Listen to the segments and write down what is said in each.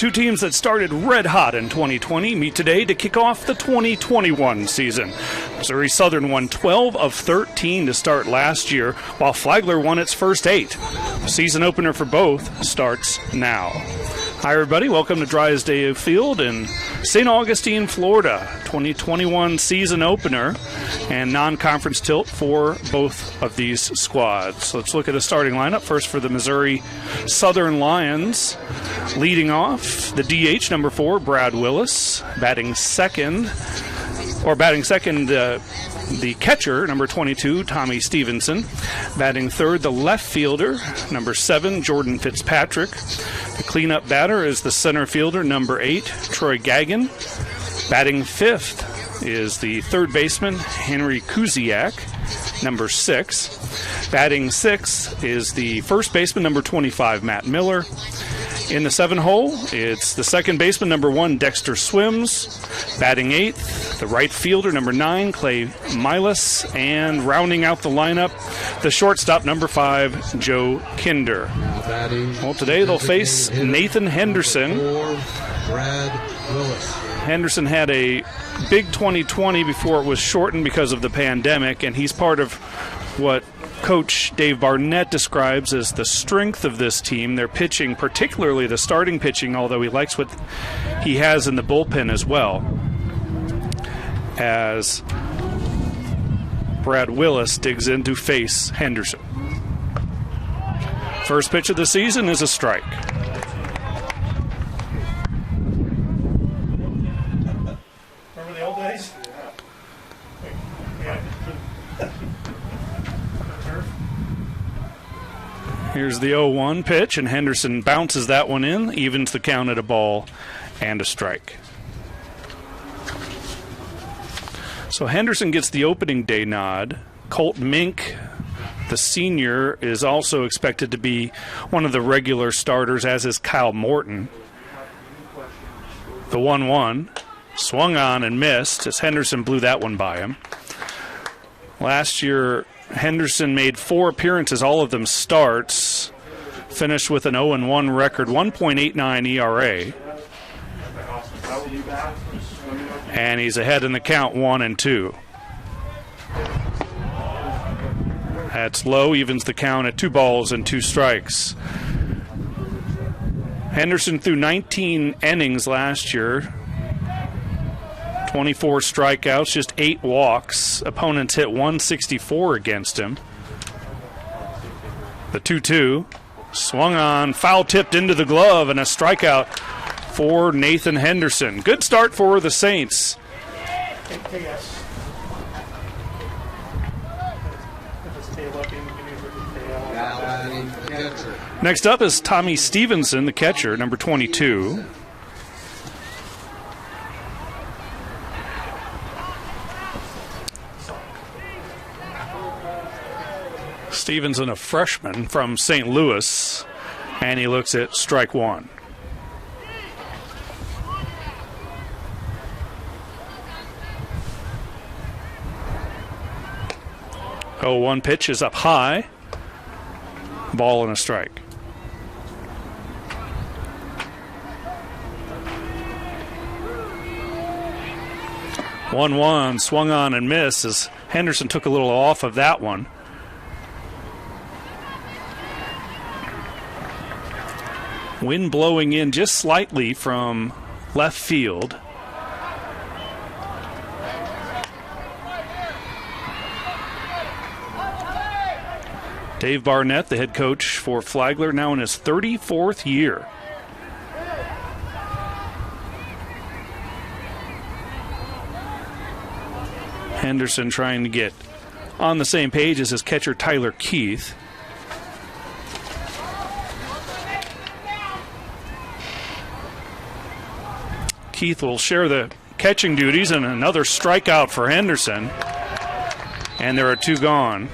Two teams that started red hot in 2020 meet today to kick off the 2021 season. Missouri Southern won 12 of 13 to start last year, while Flagler won its first 8. The season opener for both starts now. Hi, everybody. Welcome to Drysdale Field in St. Augustine, Florida. 2021 season opener and non-conference tilt for both of these squads. Let's look at a starting lineup. First for the Missouri Southern Lions. Leading off, the DH, number 4, Brad Willis. Batting second, the catcher, number 22, Tommy Stevenson. Batting third, the left fielder, number 7, Jordan Fitzpatrick. The cleanup batter is the center fielder, number 8, Troy Gagin. Batting fifth is the third baseman, Henry Kuziak, number 6. Batting sixth is the first baseman, number 25, Matt Miller. In the 7-hole, it's the second baseman, number 1, Dexter Swims. Batting eighth, the right fielder, number 9, Clay Milas. And rounding out the lineup, the shortstop, number 5, Joe Kinder. Well, today they'll face Nathan Henderson. Henderson had a big 2020 before it was shortened because of the pandemic, and he's part of what Coach Dave Barnett describes as the strength of this team. Their pitching, particularly the starting pitching, although he likes what he has in the bullpen as well, as Brad Willis digs in to face Henderson. First pitch of the season is a strike. Remember the old days? Here's the 0-1 pitch, and Henderson bounces that one in, evens the count at a ball and a strike. So Henderson gets the opening day nod. Colt Mink, the senior, is also expected to be one of the regular starters, as is Kyle Morton. The 1-1 swung on and missed as Henderson blew that one by him. Last year, Henderson made 4 appearances, all of them starts, finished with an 0-1 record, 1.89 ERA. And he's ahead in the count, 1-2. That's low, evens the count at 2 balls and 2 strikes. Henderson threw 19 innings last year. 24 strikeouts, just 8 walks. Opponents hit 164 against him. The 2-2 swung on, foul tipped into the glove, and a strikeout for Nathan Henderson. Good start for the Saints. Next up is Tommy Stevenson, the catcher, number 22. Stevenson, a freshman from St. Louis, and he looks at strike 1. Oh, 1 pitch is up high. Ball and a strike. One swung on and missed as Henderson took a little off of that one. Wind blowing in just slightly from left field. Dave Barnett, the head coach for Flagler, now in his 34th year. Henderson trying to get on the same page as his catcher, Tyler Keith. Keith will share the catching duties, and another strikeout for Henderson. And there are 2 gone.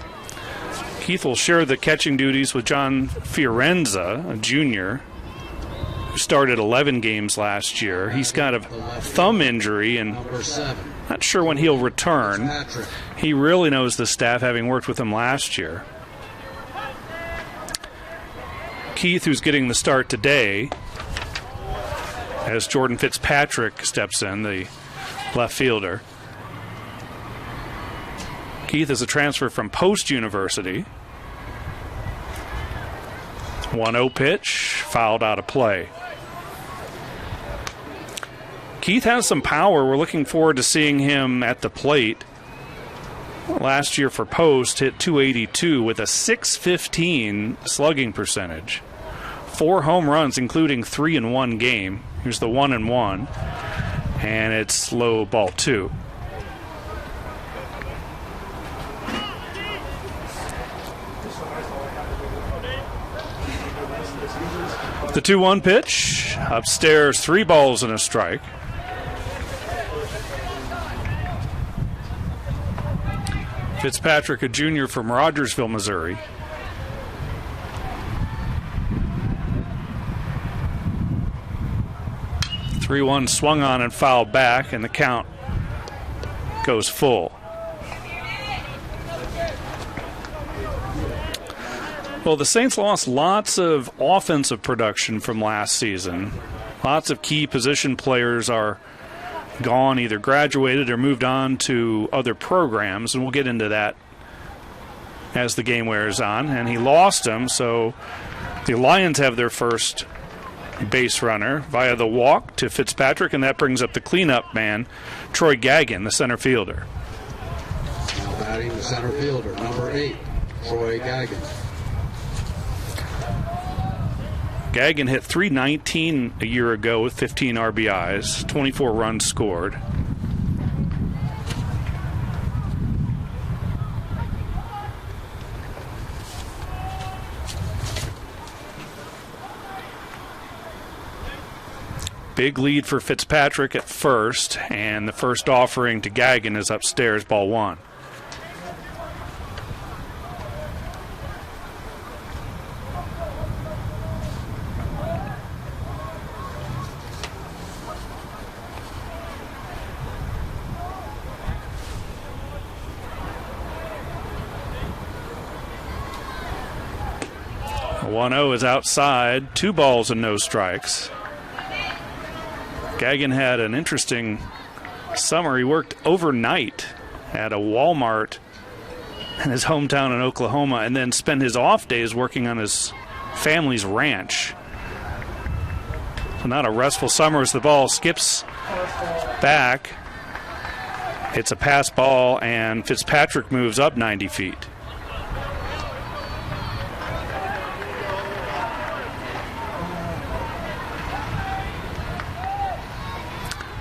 Keith will share the catching duties with John Fiorenza, a junior, who started 11 games last year. He's got a thumb injury and not sure when he'll return. He really knows the staff, having worked with him last year. Keith, who's getting the start today, as Jordan Fitzpatrick steps in, the left fielder. Keith is a transfer from Post University. 1-0 pitch, fouled out of play. Keith has some power. We're looking forward to seeing him at the plate. Last year for Post, hit .282 with a .615 slugging percentage. 4 home runs, including 3 in one game. Here's the 1-1, and it's low ball 2. The 2-1 pitch, upstairs, 3 balls and a strike. Fitzpatrick, a junior from Rogersville, Missouri. .3-1 swung on and fouled back, and the count goes full. Well, the Saints lost lots of offensive production from last season. Lots of key position players are gone, either graduated or moved on to other programs, and we'll get into that as the game wears on. And he lost them, so the Lions have their first base runner via the walk to Fitzpatrick, and that brings up the cleanup man, Troy Gagin, the center fielder. Now batting the center fielder, number 8, Troy Gagin. Gagin hit .319 a year ago with 15 RBIs, 24 runs scored. Big lead for Fitzpatrick at first, and the first offering to Gagin is upstairs, ball 1. The 1-0 is outside, 2 balls and no strikes. Gagin had an interesting summer. He worked overnight at a Walmart in his hometown in Oklahoma and then spent his off days working on his family's ranch. So not a restful summer as the ball skips back. It's a pass ball, and Fitzpatrick moves up 90 feet.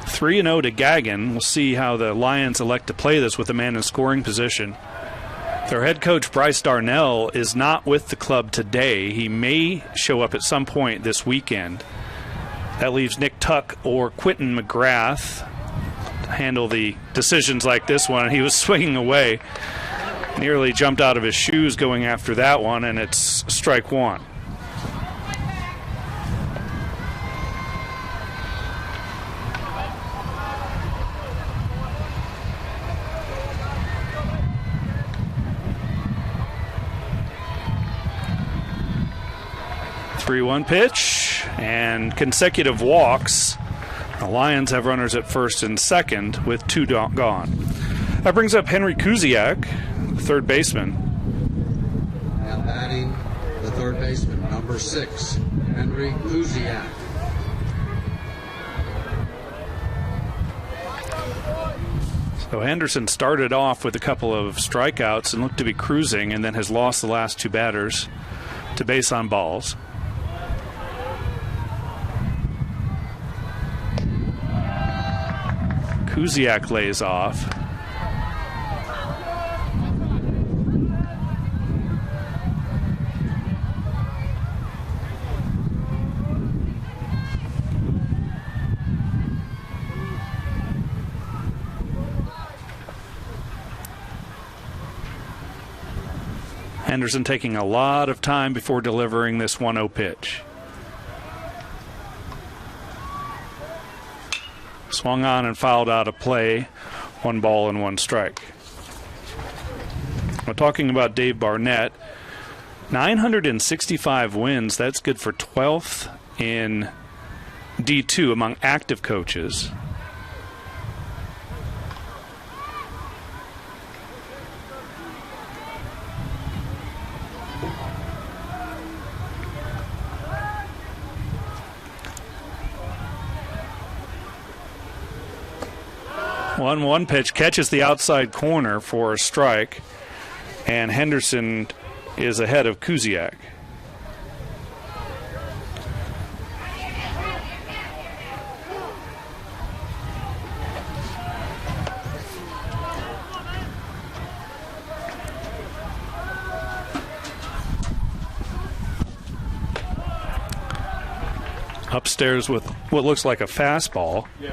.3-0 to Gagin. We'll see how the Lions elect to play this with a man in scoring position. Their head coach, Bryce Darnell, is not with the club today. He may show up at some point this weekend. That leaves Nick Tuck or Quentin McGrath to handle the decisions like this one. He was swinging away. Nearly jumped out of his shoes going after that one, and it's strike 1. .3-1 pitch and consecutive walks. The Lions have runners at first and second with 2 gone. That brings up Henry Kuziak, the third baseman. Now batting the third baseman, number 6, Henry Kuziak. So Henderson started off with a couple of strikeouts and looked to be cruising, and then has lost the last 2 batters to base on balls. Kuziak lays off. Henderson taking a lot of time before delivering this 1-0 pitch. Swung on and fouled out of play. 1 ball and 1 strike. We're talking about Dave Barnett. 965 wins. That's good for 12th in D2 among active coaches. One pitch catches the outside corner for a strike, and Henderson is ahead of Kuziak. Upstairs with what looks like a fastball. Yeah.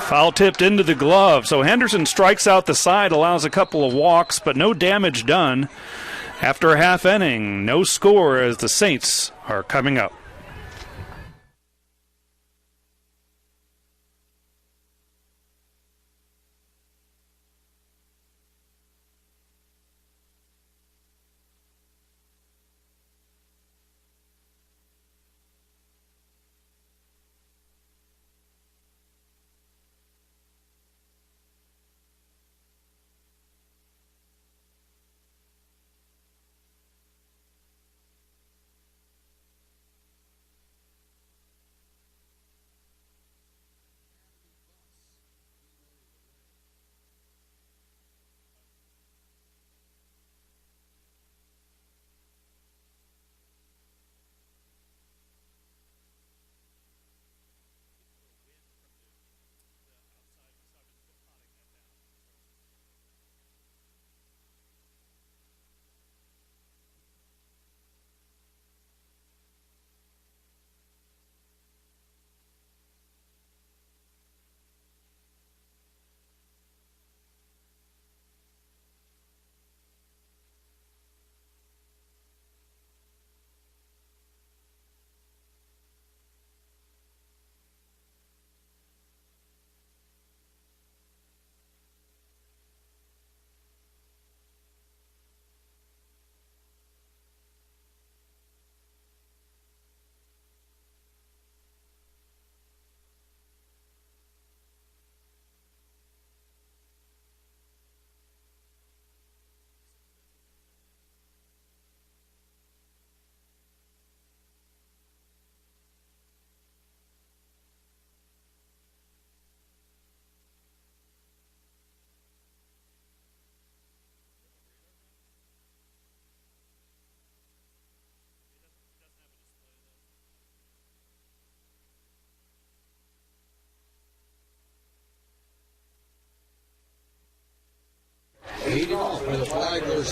Foul tipped into the glove, so Henderson strikes out the side, allows a couple of walks, but no damage done. After a half inning, no score as the Saints are coming up.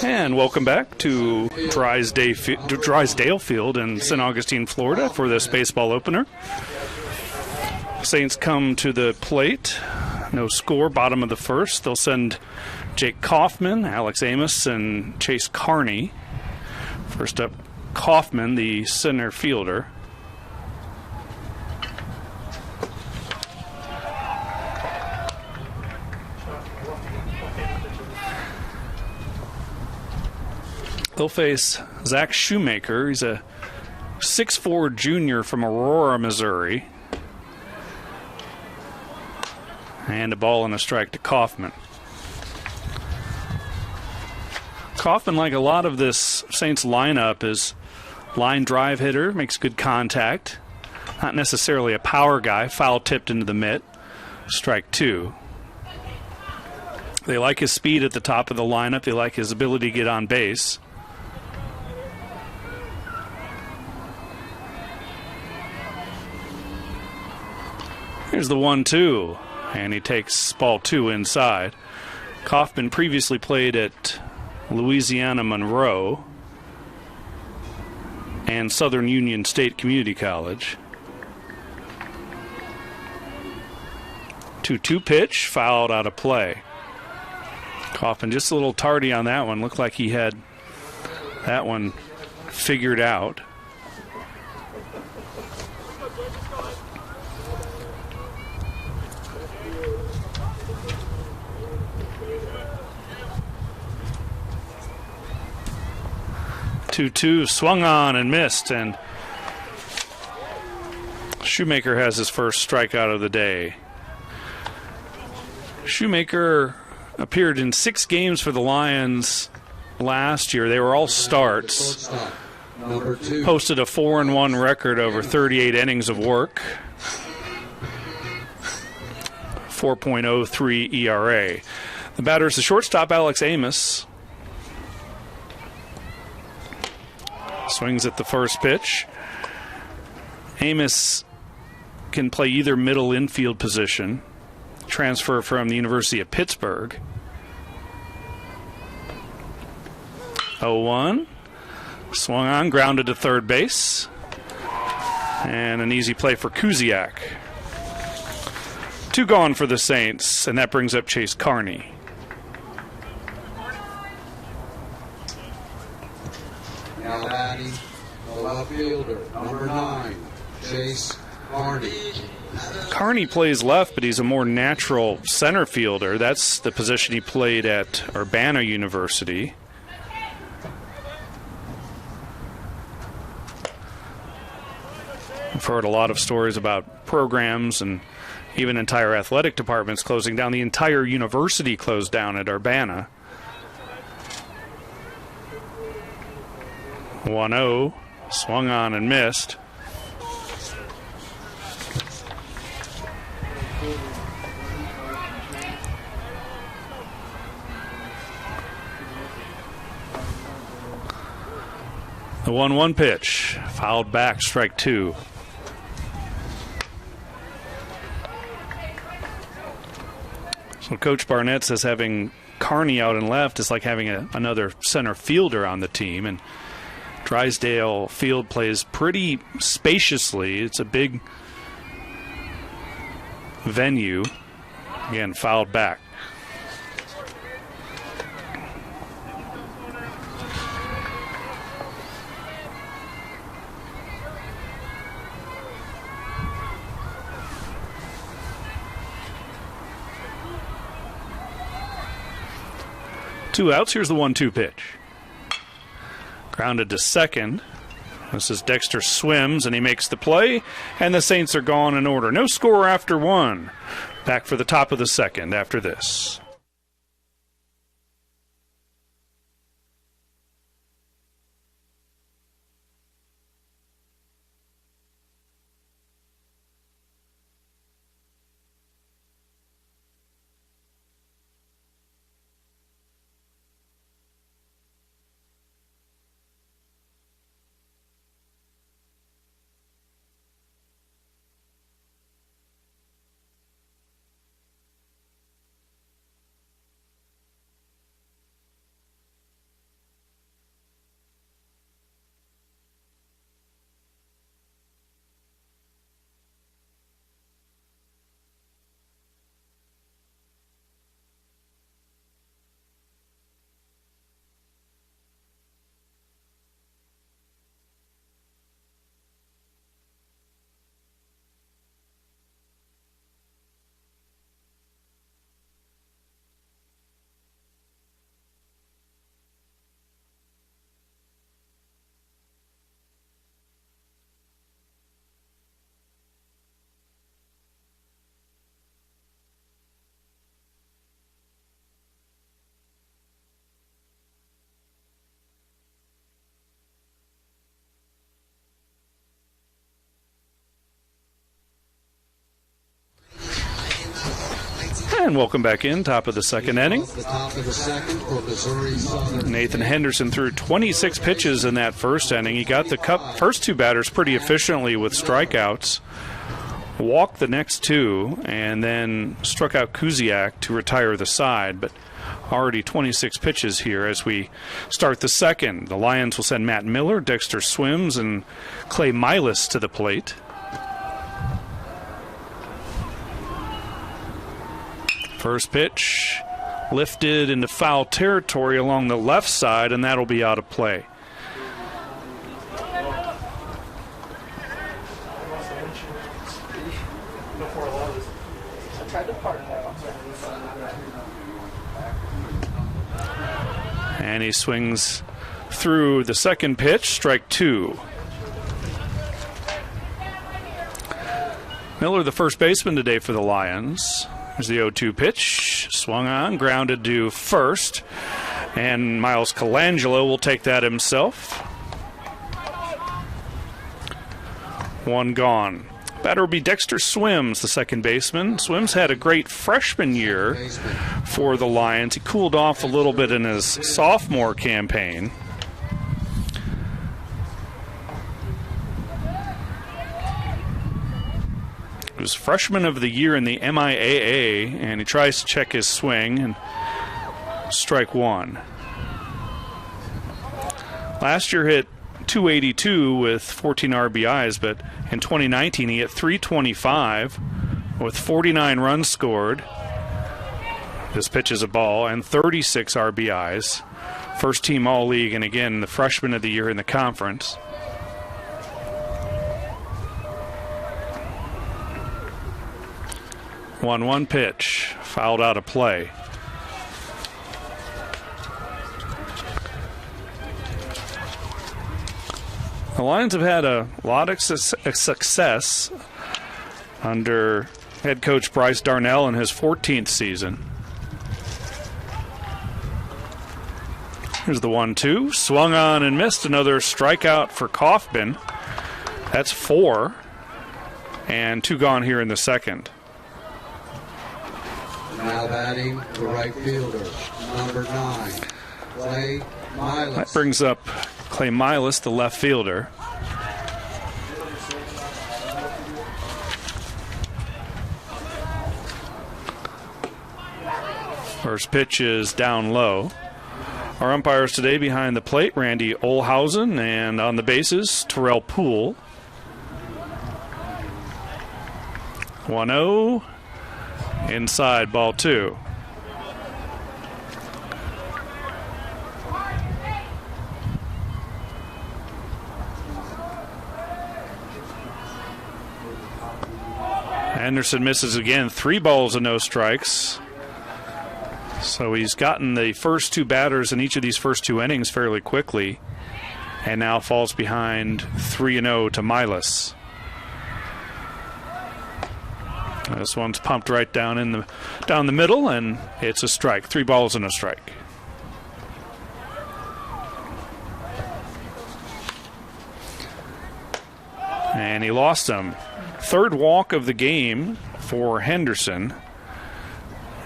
And welcome back to Drysdale Field in St. Augustine, Florida for this baseball opener. Saints come to the plate. No score, bottom of the first. They'll send Jake Kaufman, Alex Amos, and Chase Carney. First up, Kaufman, the center fielder. They'll face Zach Shoemaker. He's a 6'4" junior from Aurora, Missouri. And a ball and a strike to Kaufman. Kaufman, like a lot of this Saints lineup, is line drive hitter, makes good contact. Not necessarily a power guy. Foul tipped into the mitt. Strike two. They like his speed at the top of the lineup. They like his ability to get on base. Here's the 1-2, and he takes ball two inside. Kaufman previously played at Louisiana Monroe and Southern Union State Community College. 2-2 pitch, fouled out of play. Kaufman just a little tardy on that one. Looked like he had that one figured out. Two swung on and missed, and Shoemaker has his first strikeout of the day. Shoemaker appeared in 6 games for the Lions last year. They were all starts. Posted a 4-1 record over 38 innings of work. 4.03 ERA. The batter is the shortstop, Alex Amos. Swings at the first pitch. Amos can play either middle infield position. Transfer from the University of Pittsburgh. 0-1. Swung on, grounded to third base. And an easy play for Kuziak. 2 gone for the Saints, and that brings up Chase Carney. Now batting, the left fielder, number 9, Chase Carney. Carney plays left, but he's a more natural center fielder. That's the position he played at Urbana University. I've heard a lot of stories about programs and even entire athletic departments closing down. The entire university closed down at Urbana. 1-0, swung on and missed. The 1-1 pitch, fouled back, strike 2. So Coach Barnett says having Carney out and left is like having another center fielder on the team, and Drysdale Field plays pretty spaciously. It's a big venue. Again, fouled back. Two outs. Here's the 1-2 pitch. Grounded to second. This is Dexter Swims, and he makes the play, and the Saints are gone in order. No score after 1. Back for the top of the second after this. And welcome back in, top of the second inning. Nathan Henderson threw 26 pitches in that first inning. He got the first 2 batters pretty efficiently with strikeouts, walked the next 2, and then struck out Kuziak to retire the side. But already 26 pitches here as we start the second. The Lions will send Matt Miller, Dexter Swims, and Clay Milas to the plate. First pitch lifted into foul territory along the left side, and that'll be out of play. Before a lot of this. I tried to park that. And he swings through the second pitch, strike 2. Miller, the first baseman today for the Lions. Here's the 0-2 pitch. Swung on, grounded to first. And Miles Colangelo will take that himself. 1 gone. Batter will be Dexter Swims, the second baseman. Swims had a great freshman year for the Lions. He cooled off a little bit in his sophomore campaign. He was freshman of the year in the MIAA, and he tries to check his swing, and strike 1. Last year hit .282 with 14 RBIs, but in 2019 he hit .325 with 49 runs scored. This pitch is a ball, and 36 RBIs. First team All-League, and again, the freshman of the year in the conference. One pitch, fouled out of play. The Lions have had a lot of success under head coach Bryce Darnell in his 14th season. Here's the 1-2, swung on and missed. Another strikeout for Kaufman. That's 4, and 2 gone here in the second. Now batting the right fielder, number 9, Clay Milas. That brings up Clay Milas, the left fielder. First pitch is down low. Our umpires today behind the plate, Randy Olhausen, and on the bases, Terrell Poole. 1-0. Inside, ball 2. Anderson misses again. 3 balls and no strikes. So he's gotten the first 2 batters in each of these first 2 innings fairly quickly, and now falls behind 3-0 to Milas. This one's pumped right down the middle, and it's a strike. 3 balls and a strike. And he lost him. Third walk of the game for Henderson.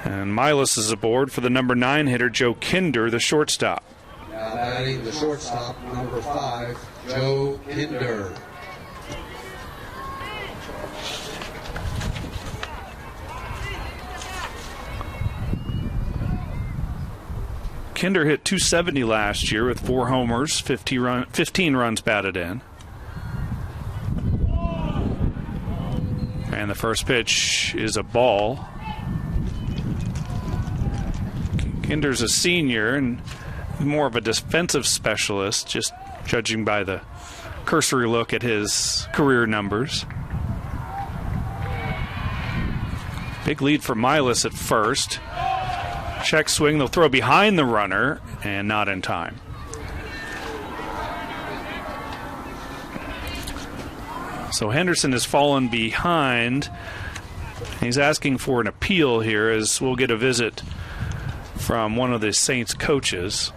And Milas is aboard for the number 9 hitter, Joe Kinder, the shortstop. Now batting the shortstop, number 5, Joe Kinder. Kinder hit .270 last year with 4 homers, 15 runs batted in. And the first pitch is a ball. Kinder's a senior and more of a defensive specialist, just judging by the cursory look at his career numbers. Big lead for Milas at first. Check swing, they'll throw behind the runner, and not in time. So Henderson has fallen behind. He's asking for an appeal here, as we'll get a visit from one of the Saints coaches.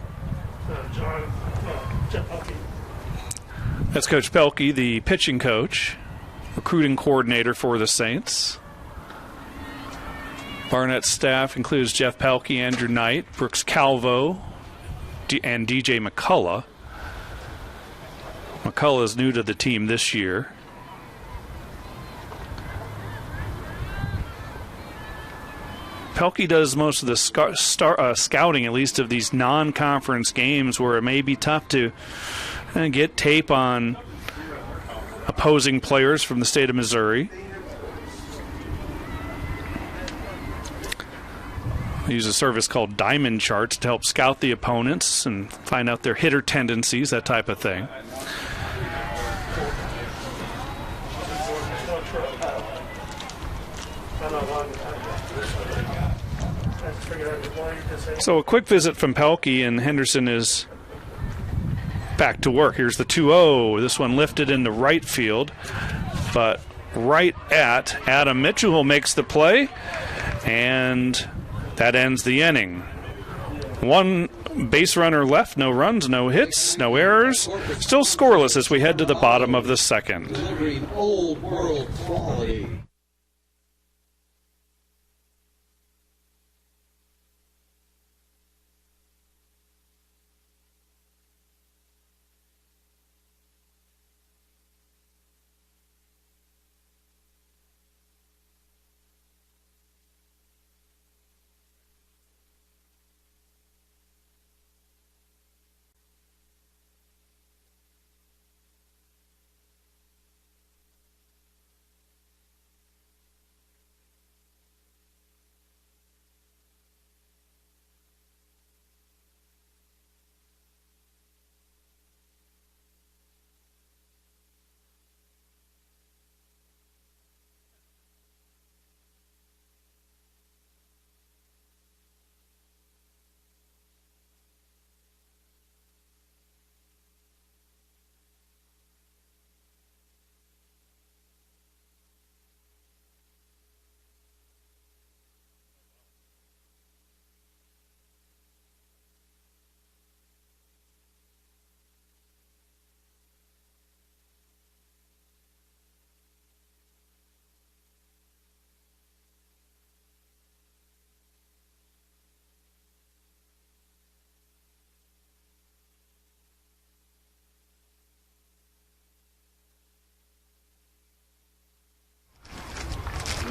That's Coach Pelkey, the pitching coach, recruiting coordinator for the Saints. Barnett's staff includes Jeff Pelkey, Andrew Knight, Brooks Calvo, and DJ McCullough. McCullough is new to the team this year. Pelkey does most of the scouting, at least of these non-conference games, where it may be tough to get tape on opposing players from the state of Missouri. We use a service called Diamond Charts to help scout the opponents and find out their hitter tendencies, that type of thing. So a quick visit from Pelkey, and Henderson is back to work. Here's the 2-0. This one lifted into right field, but right at Adam Mitchell, who makes the play, and that ends the inning. One base runner left, no runs, no hits, no errors. Still scoreless as we head to the bottom of the second. Delivering old world quality.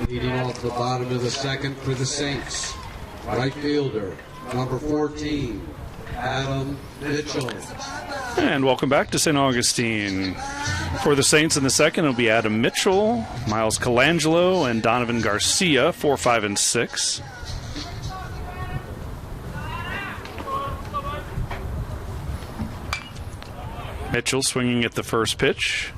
Leading off the bottom of the second for the Saints, right fielder, number 14, Adam Mitchell. And welcome back to St. Augustine. For the Saints in the second, it'll be Adam Mitchell, Miles Colangelo, and Donovan Garcia, 4, 5, and 6. Mitchell swinging at the first pitch.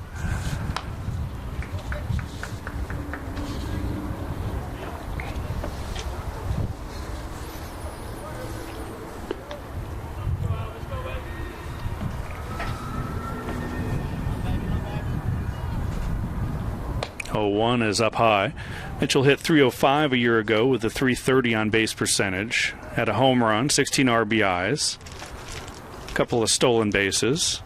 One is up high. Mitchell hit .305 a year ago with a .330 on base percentage. Had a home run, 16 RBIs, a couple of stolen bases.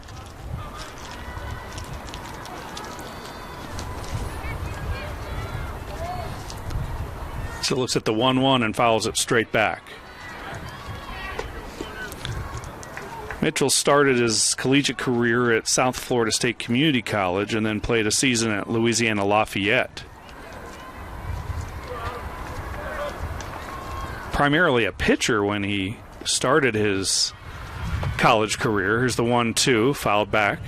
So looks at the 1-1 and fouls it straight back. Mitchell started his collegiate career at South Florida State Community College and then played a season at Louisiana Lafayette. Primarily a pitcher when he started his college career. Here's the 1-2, fouled back.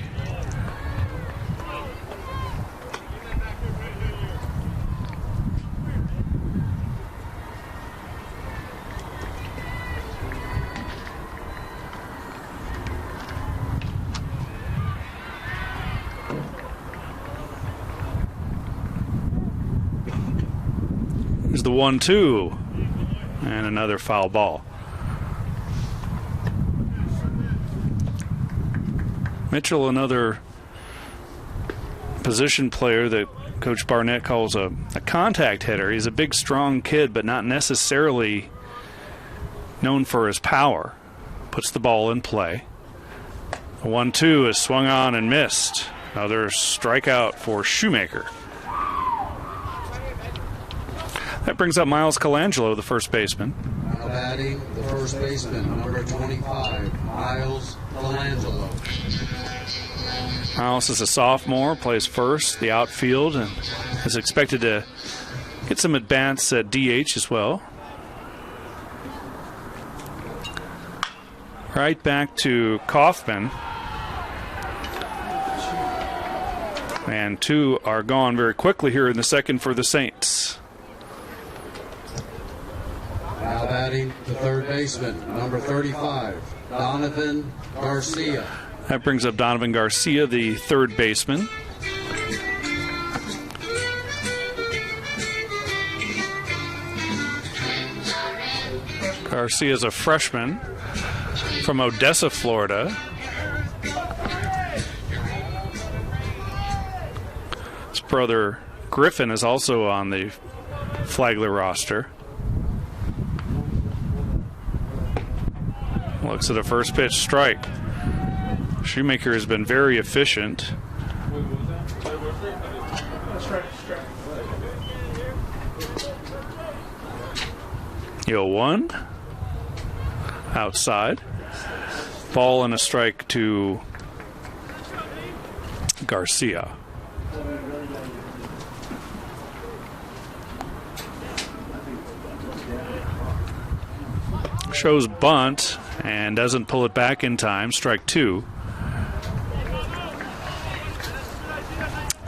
Here's the 1-2, and another foul ball. Mitchell, another position player that Coach Barnett calls a contact hitter. He's a big, strong kid, but not necessarily known for his power. Puts the ball in play. The 1-2 is swung on and missed. Another strikeout for Shoemaker. That brings up Miles Colangelo, the first baseman. Now batting, the first baseman, number 25, Miles Colangelo. Miles is a sophomore, plays first, the outfield, and is expected to get some at-bats at DH as well. Right back to Kaufman. And two are gone very quickly here in the second for the Saints. Now batting, the third baseman, number 35, Donovan Garcia. That brings up Donovan Garcia, the third baseman. Garcia's a freshman from Odessa, Florida. His brother Griffin is also on the Flagler roster. Looks at a first pitch strike. Shoemaker has been very efficient. Yo, 1 outside. Ball and a strike to Garcia. Shows bunt and doesn't pull it back in time. Strike 2.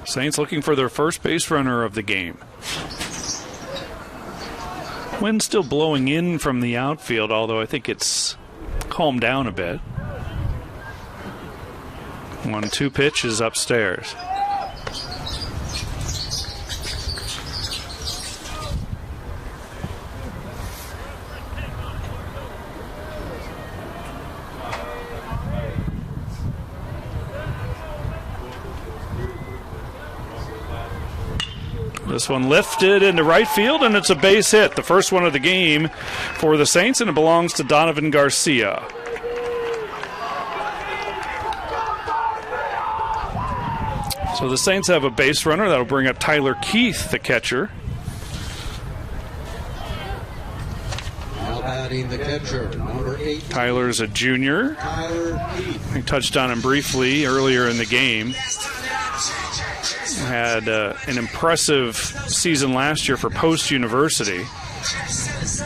Saints looking for their first base runner of the game. Wind still blowing in from the outfield, although I think it's calmed down a bit. 1-2 pitch is upstairs. This one lifted into right field, and it's a base hit. The first one of the game for the Saints, and it belongs to Donovan Garcia. So the Saints have a base runner. That'll bring up Tyler Keith, the catcher. Now batting the catcher, number 8. Tyler's a junior. Tyler Keith. We touched on him briefly earlier in the game. Had an impressive season last year for Post University.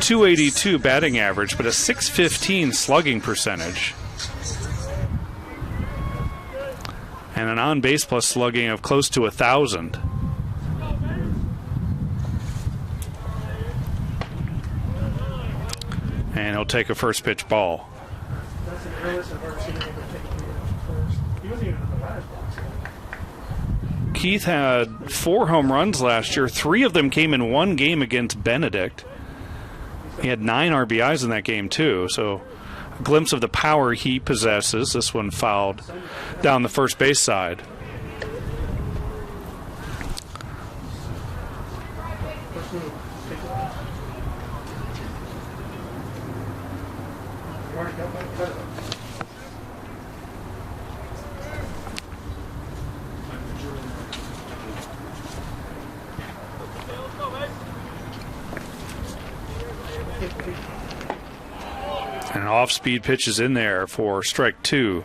282 batting average, but a 615 slugging percentage. And an on-base plus slugging of close to 1,000. And he'll take a first pitch ball. That's the earliest I've ever seen him take first. He wasn't even in the batter's box yet. Keith had 4 home runs last year. 3 of them came in one game against Benedict. He had 9 RBIs in that game, too. So a glimpse of the power he possesses. This one fouled down the first base side. First move. Take it off. You already got one cut it. And off-speed pitch is in there for strike 2.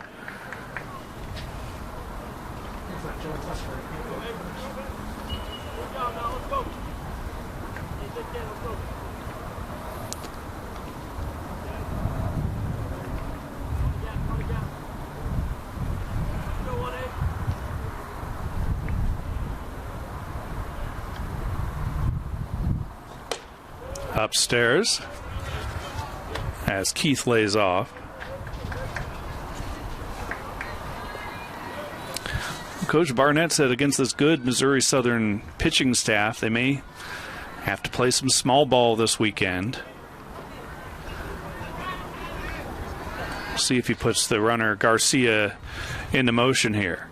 Upstairs as Keith lays off. Coach Barnett said against this good Missouri Southern pitching staff, they may have to play some small ball this weekend. See if he puts the runner Garcia into motion here.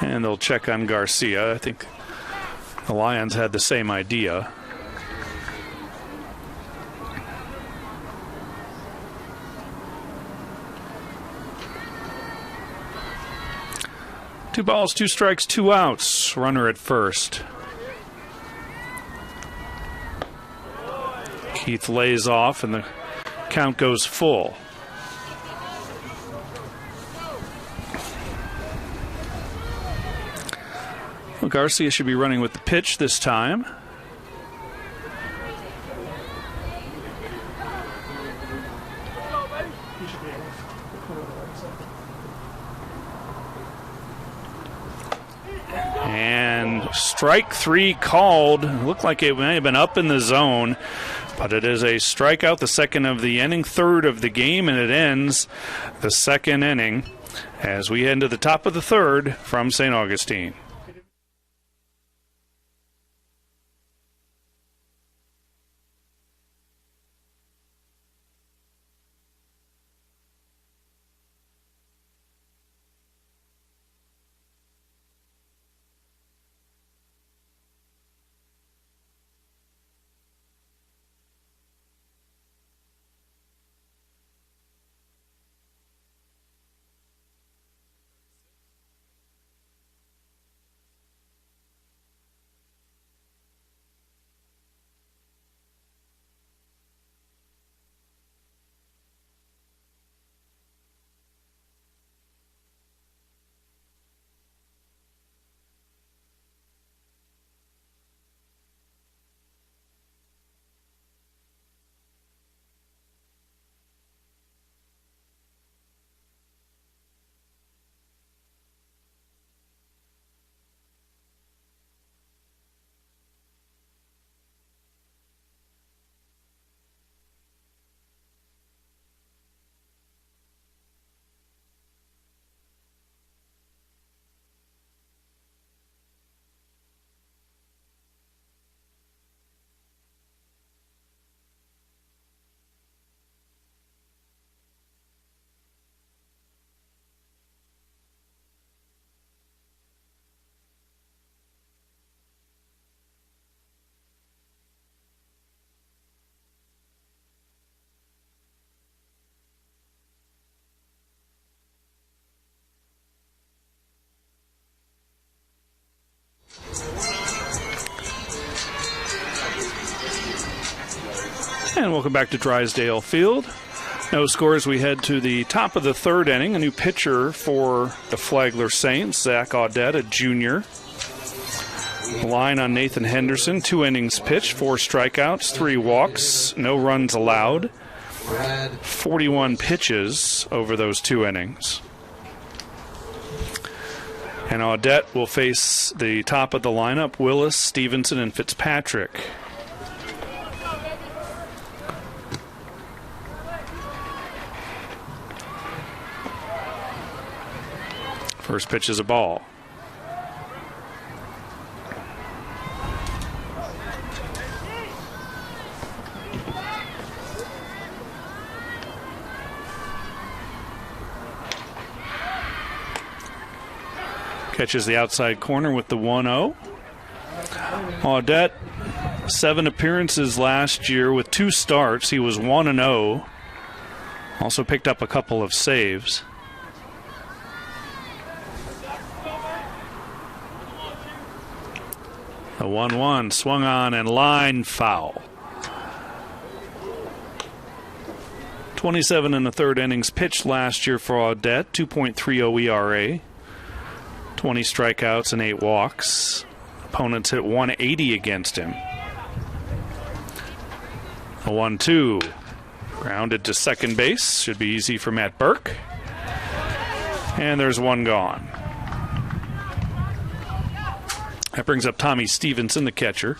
And they'll check on Garcia. I think the Lions had the same idea. Two balls, 2 strikes, 2 outs. Runner at first. Keith lays off and the count goes full. Well, Garcia should be running with the pitch this time. And strike 3 called. Looked like it may have been up in the zone, but it is a strikeout, the second of the inning, third of the game, and it ends the second inning as we head to the top of the third from St. Augustine. welcome back to Drysdale Field. No scores. We head to the top of the third inning. A new pitcher for the Flagler Saints, Zach Audette, a junior. Line on Nathan Henderson, 2 innings pitched, 4 strikeouts, 3 walks, no runs allowed. 41 pitches over those 2 innings. And Audette will face the top of the lineup, Willis, Stevenson, and Fitzpatrick. First pitch is a ball. Catches the outside corner with the 1-0. Audette, 7 appearances last year with 2 starts. He was 1-0. Also picked up a couple of saves. The 1-1 swung on and line foul. 27 in the third innings pitched last year for Audette, 2.30 ERA. 20 strikeouts and 8 walks. Opponents hit 180 against him. A 1-2. Grounded to second base. Should be easy for Matt Burke. And there's one gone. That brings up Tommy Stevenson, the catcher.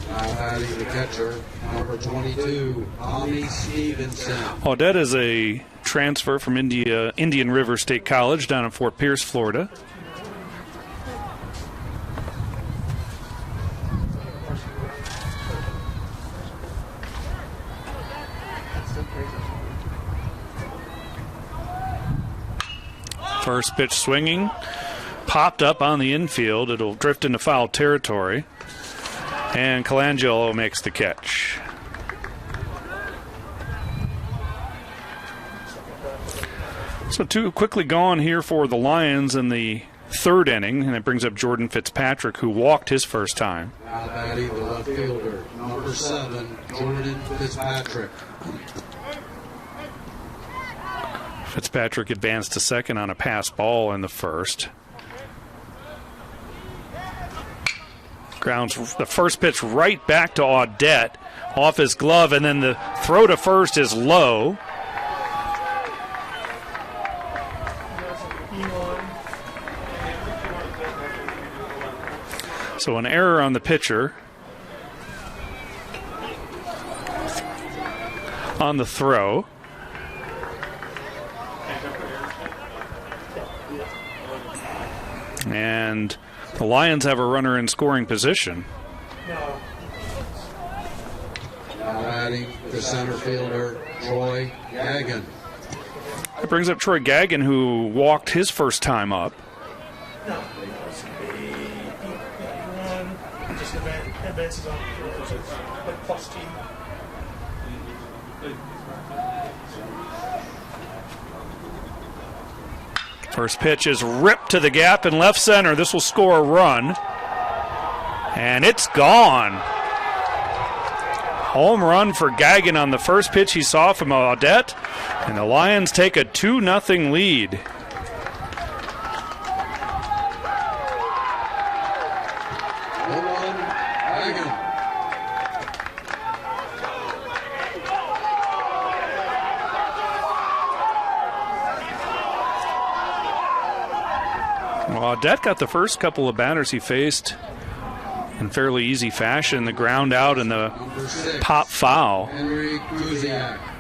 Now adding the catcher, number 22, Tommy Stevenson. Audette is a transfer from Indian River State College down in Fort Pierce, Florida. First pitch swinging, popped up on the infield. It'll drift into foul territory. And Colangelo makes the catch. So 2 quickly gone here for the Lions in the third inning, and it brings up Jordan Fitzpatrick, who walked his first time. Now batting the left fielder, number 7, Jordan Fitzpatrick. Fitzpatrick advanced to second on a pass ball in the first. Grounds the first pitch right back to Audette off his glove, and then the throw to first is low. So an error on the pitcher on the throw. And the Lions have a runner in scoring position. Now adding the center fielder, Troy Gagnon. It brings up Troy Gagnon, who walked his first time up. Advances on like plus team. First pitch is ripped to the gap in left center. This will score a run. And it's gone. Home run for Gagnon on the first pitch he saw from Audette. And the Lions take a 2-0 lead. Audette got the first couple of batters he faced in fairly easy fashion. The ground out and the pop foul.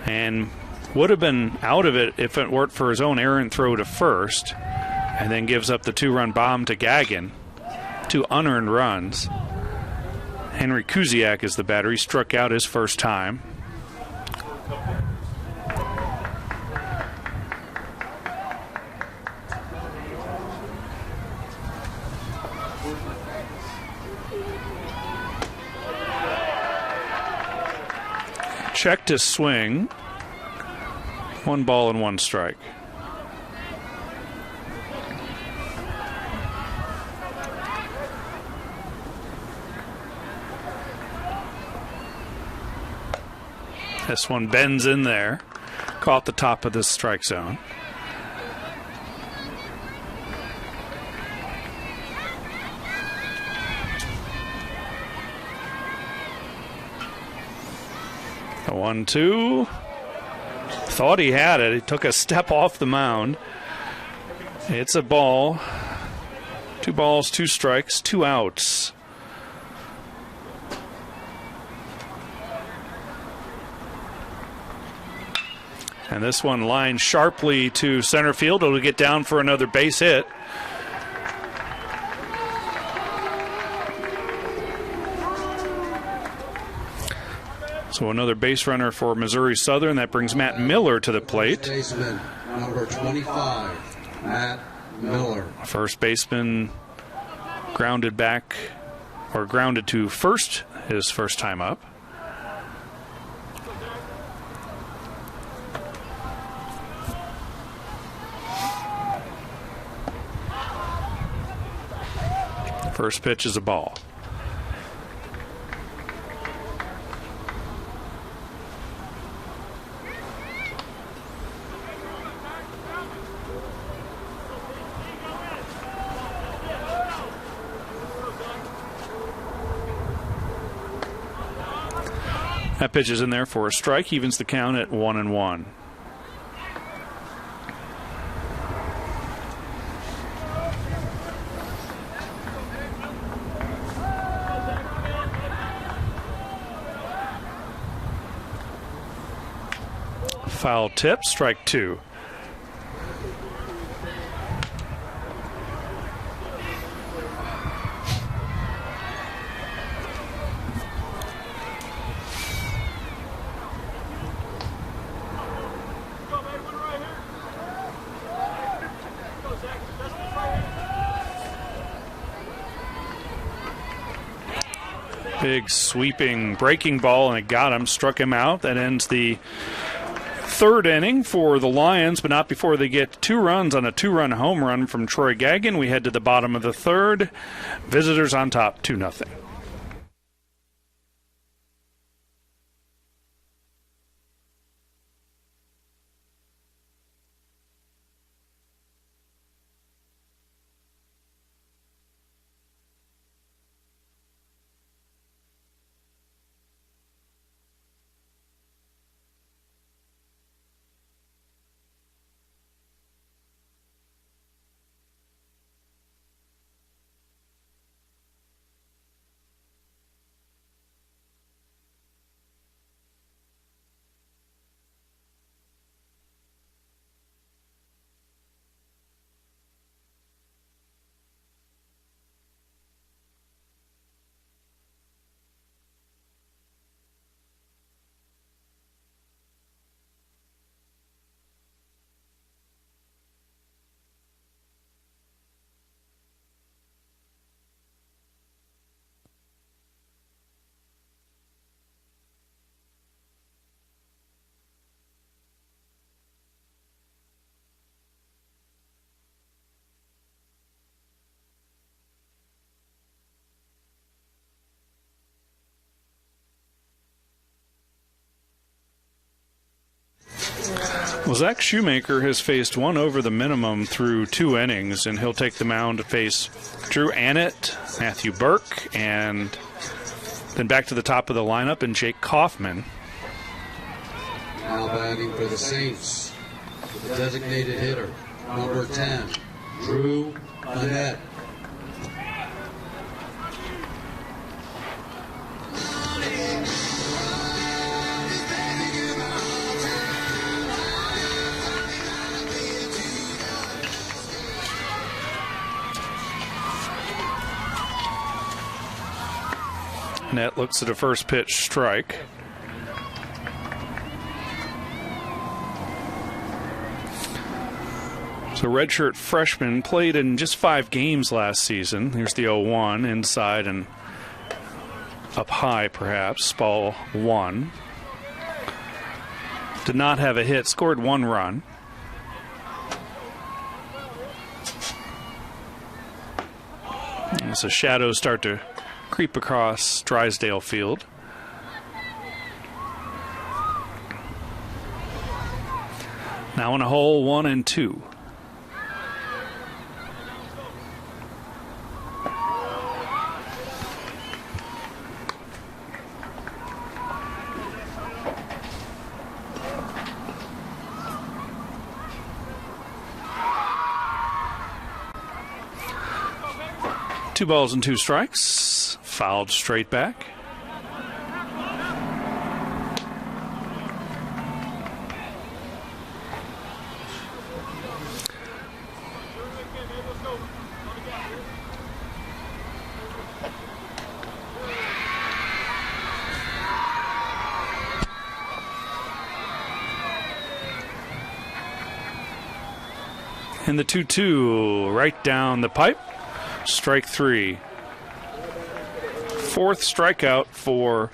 And would have been out of it if it weren't for his own errant throw to first. And then gives up the 2-run bomb to Gagnon. 2 unearned runs. Henry Kuziak is the batter. He struck out his first time. Check to swing. 1 ball and 1 strike. This one bends in there. Caught the top of this strike zone. The 1-2. Thought he had it. He took a step off the mound. It's a ball. 2 balls, 2 strikes, 2 outs. And this one lined sharply to center field. It'll get down for another base hit. So another base runner for Missouri Southern. That brings Matt Miller to the plate. Baseman, number 25, Matt Miller. First baseman grounded back, or grounded to first his first time up. First pitch is a ball. That pitch is in there for a strike, evens the count at 1-1. Foul tip, strike 2. Big sweeping breaking ball, and it got him, struck him out. That ends the third inning for the Lions, but not before they get 2 runs on a 2-run home run from Troy Gagnon. We head to the bottom of the third. Visitors on top, 2-0. Well, Zach Shoemaker has faced 1 over the minimum through 2 innings, and he'll take the mound to face Drew Annett, Matthew Burke, and then back to the top of the lineup and Jake Kaufman. Now batting for the Saints, the designated hitter, number 10, Drew Annett. Annett looks at a first pitch strike. So redshirt freshman played in just 5 games last season. Here's the 0-1, inside and up high perhaps, ball 1. Did not have a hit, scored 1 run. As the shadows start to creep across Drysdale Field. Now in a hole 1 and 2. Two balls and 2 strikes. Fouled straight back. And the 2-2 right down the pipe. Strike 3. 4th strikeout for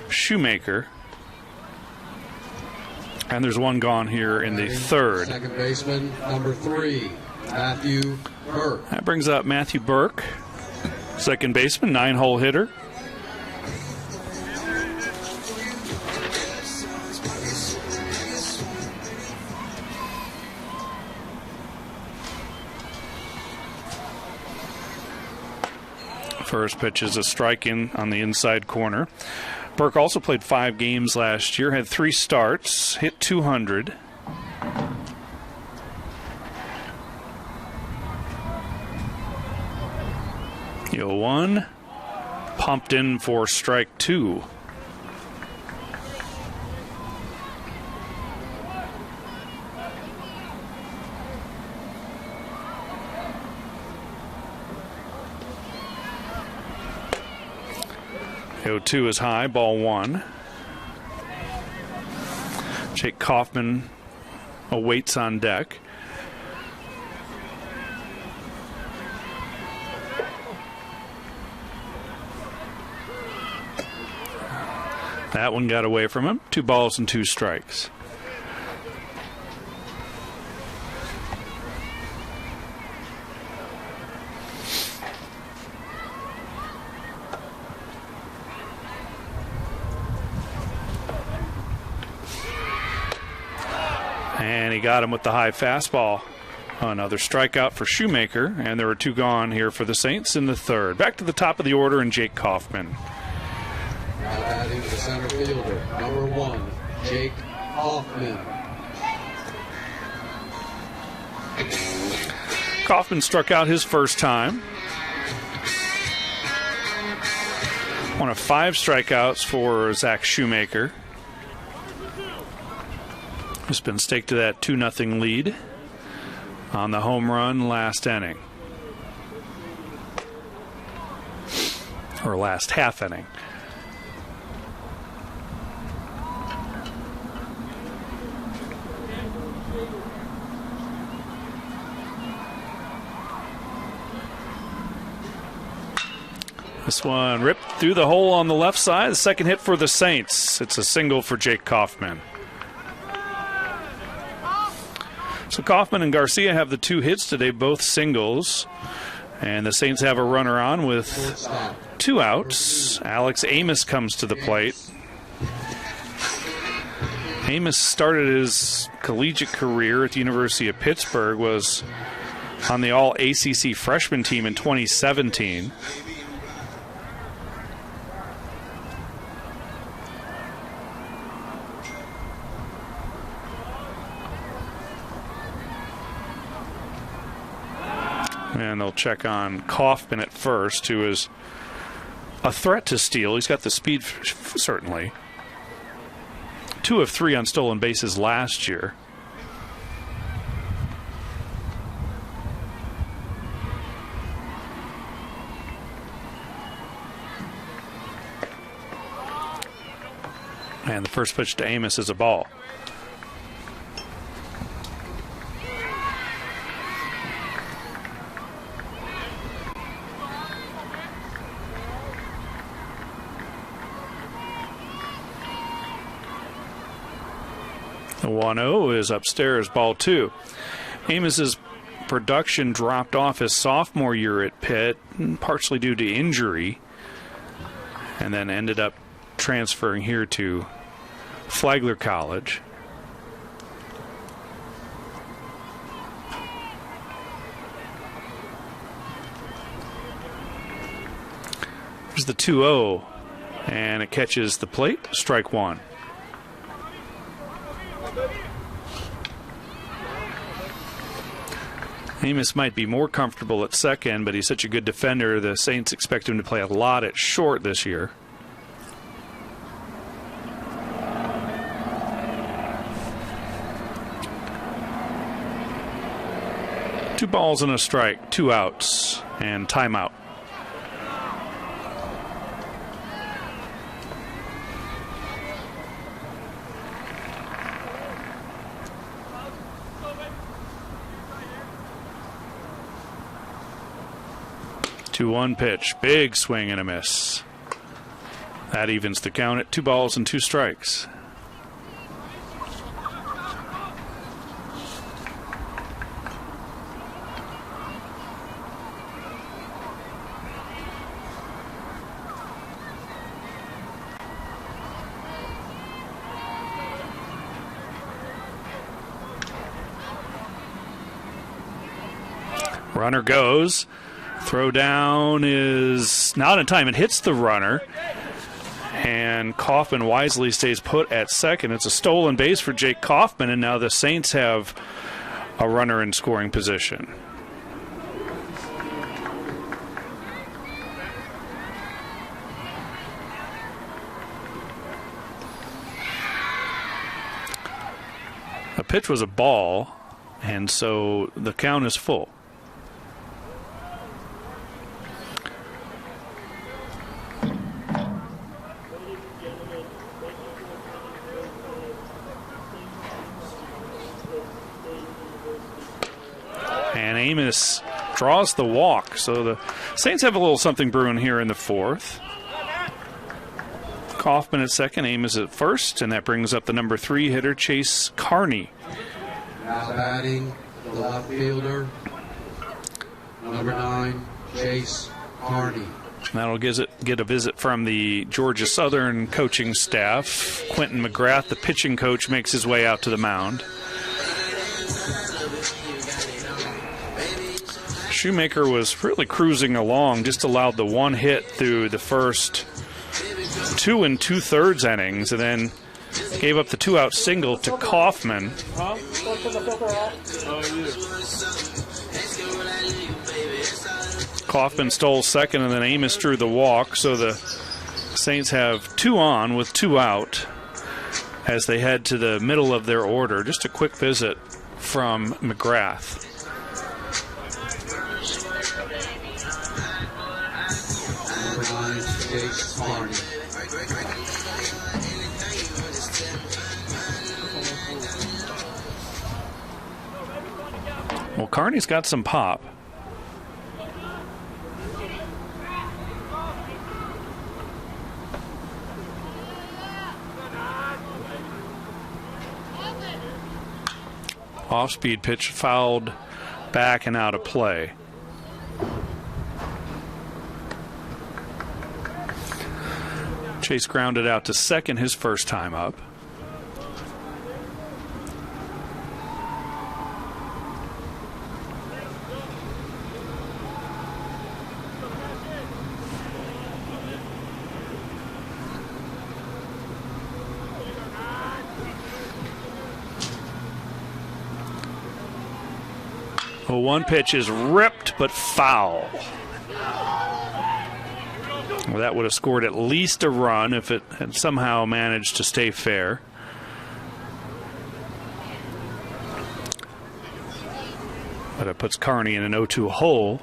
Shoemaker. And there's one gone here in the 3rd. Second baseman, number 3, Matthew Burke. That brings up Matthew Burke, second baseman, 9-hole hitter. First pitch is a strike in on the inside corner. Burke also played 5 games last year, had 3 starts, hit 200. Yo, 1, pumped in for strike 2. Two is high, ball 1. Jake Kaufman awaits on deck. That one got away from him. 2 balls and 2 strikes. And he got him with the high fastball. Another strikeout for Shoemaker, and there were 2 gone here for the Saints in the 3rd. Back to the top of the order, and Jake Kaufman. Now batting the center fielder, number 1, Jake Kaufman. Kaufman struck out his first time. One of 5 strikeouts for Zach Shoemaker. Has been staked to that 2-0 lead on the home run last inning. Or last half inning. This one ripped through the hole on the left side. The second hit for the Saints. It's a single for Jake Kaufman. So Kaufman and Garcia have the 2 hits today, both singles. And the Saints have a runner on with 2 outs. Alex Amos comes to the plate. Amos started his collegiate career at the University of Pittsburgh, was on the All-ACC freshman team in 2017. And they'll check on Kaufman at first, who is a threat to steal. He's got the speed, certainly. 2 of 3 on stolen bases last year. And the first pitch to Amos is a ball. The 1-0 is upstairs, ball 2. Amos's production dropped off his sophomore year at Pitt, partially due to injury, and then ended up transferring here to Flagler College. Here's the 2-0, and it catches the plate. Strike one. Amos might be more comfortable at second, but he's such a good defender. The Saints expect him to play a lot at short this year. Two balls and a strike, 2 outs, and timeout. Two-one pitch, big swing and a miss. That evens the count at 2 balls and 2 strikes. Runner goes. Throw down is not in time. It hits the runner. And Kaufman wisely stays put at second. It's a stolen base for Jake Kaufman, and now the Saints have a runner in scoring position. The pitch was a ball, and so the count is full. And Amos draws the walk. So the Saints have a little something brewing here in the 4th. Kaufman at second, Amos at first, and that brings up the number 3 hitter, Chase Carney. Now batting, the left fielder, number 9, Chase Carney. That'll get a visit from the Georgia Southern coaching staff. Quentin McGrath, the pitching coach, makes his way out to the mound. Shoemaker was really cruising along, just allowed the 1 hit through the first 2 2/3 innings, and then gave up the 2-out single to Kaufman. Kaufman stole second, and then Amos drew the walk, so the Saints have 2 on with 2 out as they head to the middle of their order. Just a quick visit from McGrath. Well, Carney's got some pop. Off-speed pitch fouled back and out of play. Chase grounded out to second his first time up. The 1 pitch is ripped but foul. Well, that would have scored at least a run if it had somehow managed to stay fair. But it puts Carney in an 0-2 hole.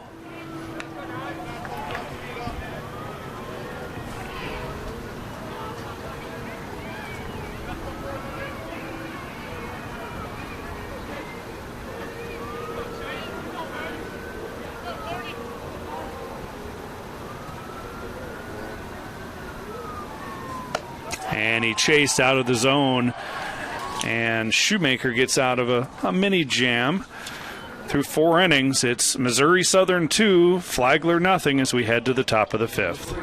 And he chased out of the zone, and Shoemaker gets out of a mini jam. Through 4 innings, it's Missouri Southern 2, Flagler nothing as we head to the top of the 5th.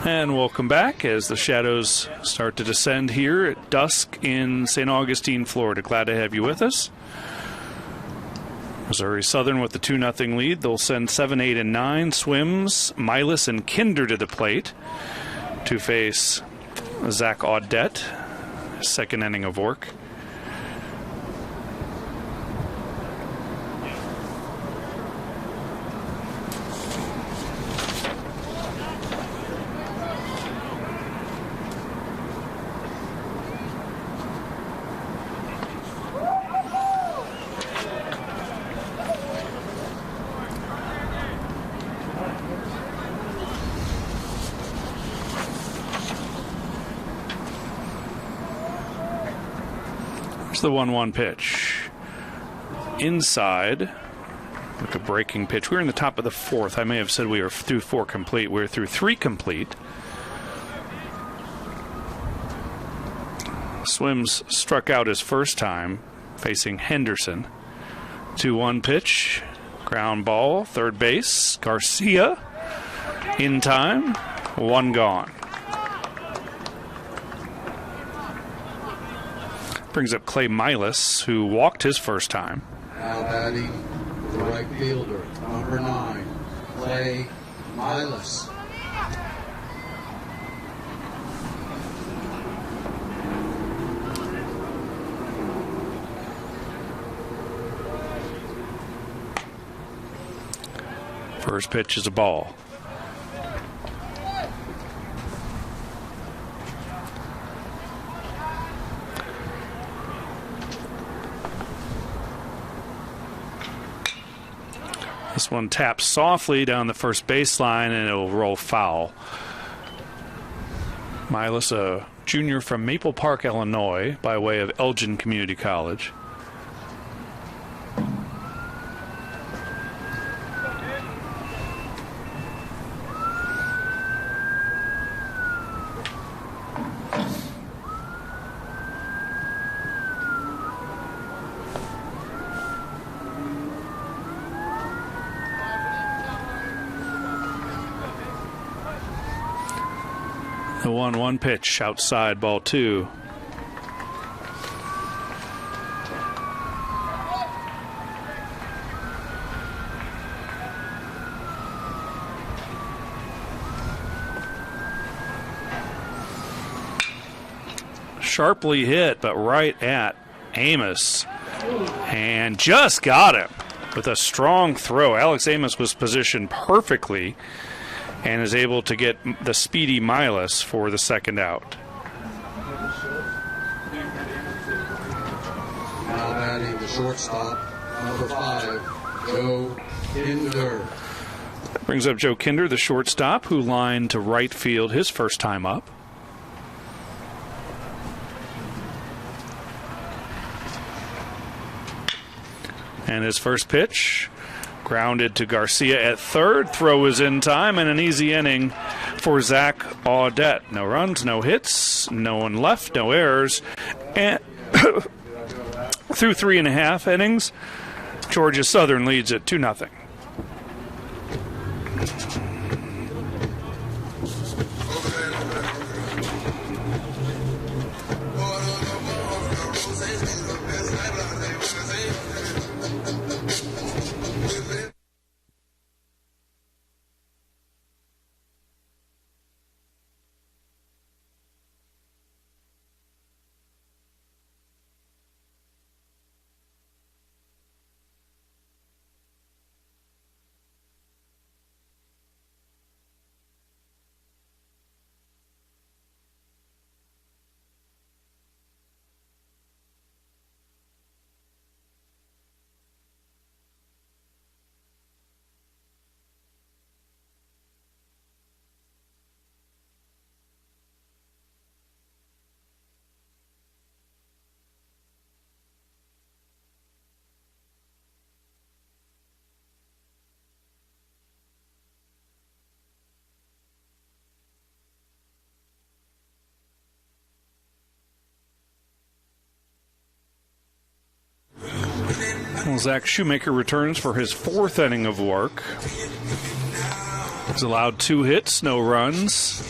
And welcome back as the shadows start to descend here at dusk in St. Augustine, Florida. Glad to have you with us. Missouri Southern with the 2-0 lead. They'll send 7, 8, and 9 swims, Milas and Kinder to the plate to face Zach Audette, second inning of work. The 1-1 pitch. Inside. Like a breaking pitch. We're in the top of the fourth. I may have said we were through 4 complete. We're through 3 complete. Swims struck out his first time facing Henderson. 2-1 pitch. Ground ball. Third base. Garcia in time. 1 gone. Brings up Clay Milas, who walked his first time. Now batting the right fielder, number 9, Clay Milas. First pitch is a ball. This one taps softly down the first baseline, and it'll roll foul. Milas, a junior from Maple Park, Illinois, by way of Elgin Community College. The 1-1 pitch outside, ball 2. Sharply hit, but right at Amos. And just got him with a strong throw. Alex Amos was positioned perfectly and is able to get the speedy Milas for the second out. Now batting the shortstop, number 5, Joe Kinder. Brings up Joe Kinder, the shortstop, who lined to right field his first time up. And his first pitch, grounded to Garcia at third. Throw is in time, and an easy inning for Zach Audette. No runs, no hits, no one left, no errors. And through 3.5 innings, Georgia Southern leads at 2-0. Well, Zach Shoemaker returns for his 4th inning of work. He's allowed 2 hits, no runs,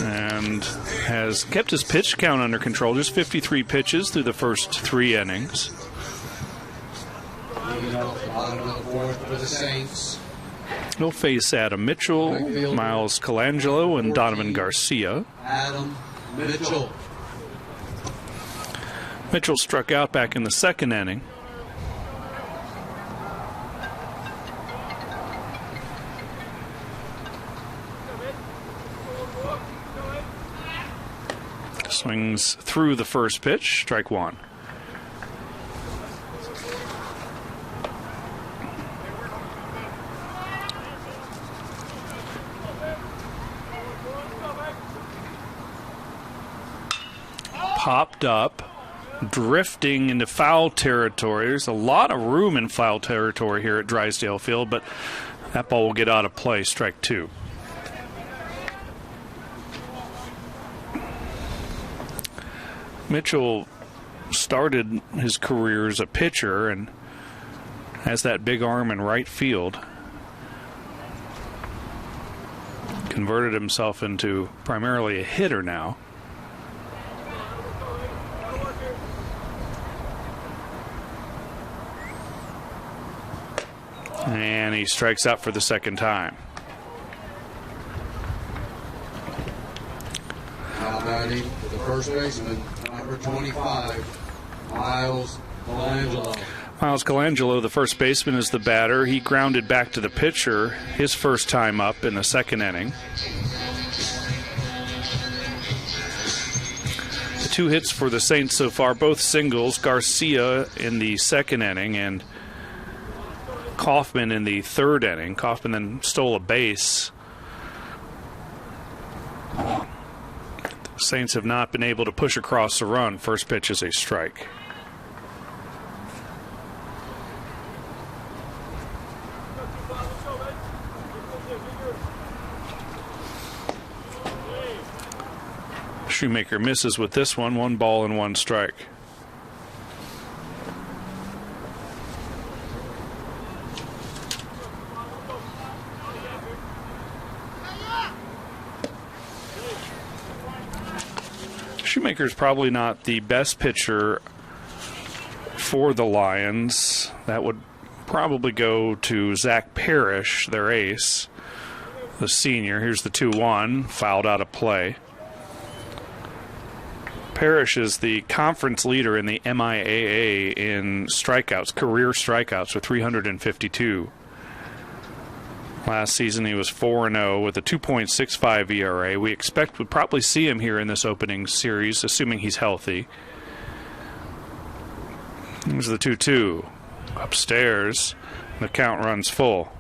and has kept his pitch count under control. Just 53 pitches through the first 3 innings. Leading off the bottom of the 4th for the Saints. He'll face Adam Mitchell, Miles Colangelo, and Donovan Garcia. Adam Mitchell. Mitchell struck out back in the 2nd inning. Swings through the first pitch, strike 1. Popped up, drifting into foul territory. There's a lot of room in foul territory here at Drysdale Field, but that ball will get out of play, strike 2. Mitchell started his career as a pitcher and has that big arm in right field. Converted himself into primarily a hitter now. And he strikes out for the 2nd time. Now batting for the first baseman, number 25, Miles Colangelo. Miles Colangelo, the first baseman, is the batter. He grounded back to the pitcher his first time up in the 2nd inning. The 2 hits for the Saints so far, both singles. Garcia in the 2nd inning and Kaufman in the 3rd inning. Kaufman then stole a base. The Saints have not been able to push across the run. First pitch is a strike. Shoemaker misses with this one. 1 ball and 1 strike. Shoemaker's probably not the best pitcher for the Lions. That would probably go to Zach Parrish, their ace, the senior. Here's the 2-1, fouled out of play. Parrish is the conference leader in the MIAA in strikeouts, career strikeouts, with 352. Last season he was 4-0 with a 2.65 ERA. We expect we'll probably see him here in this opening series, assuming he's healthy. Here's the 2-2. Upstairs, the count runs full.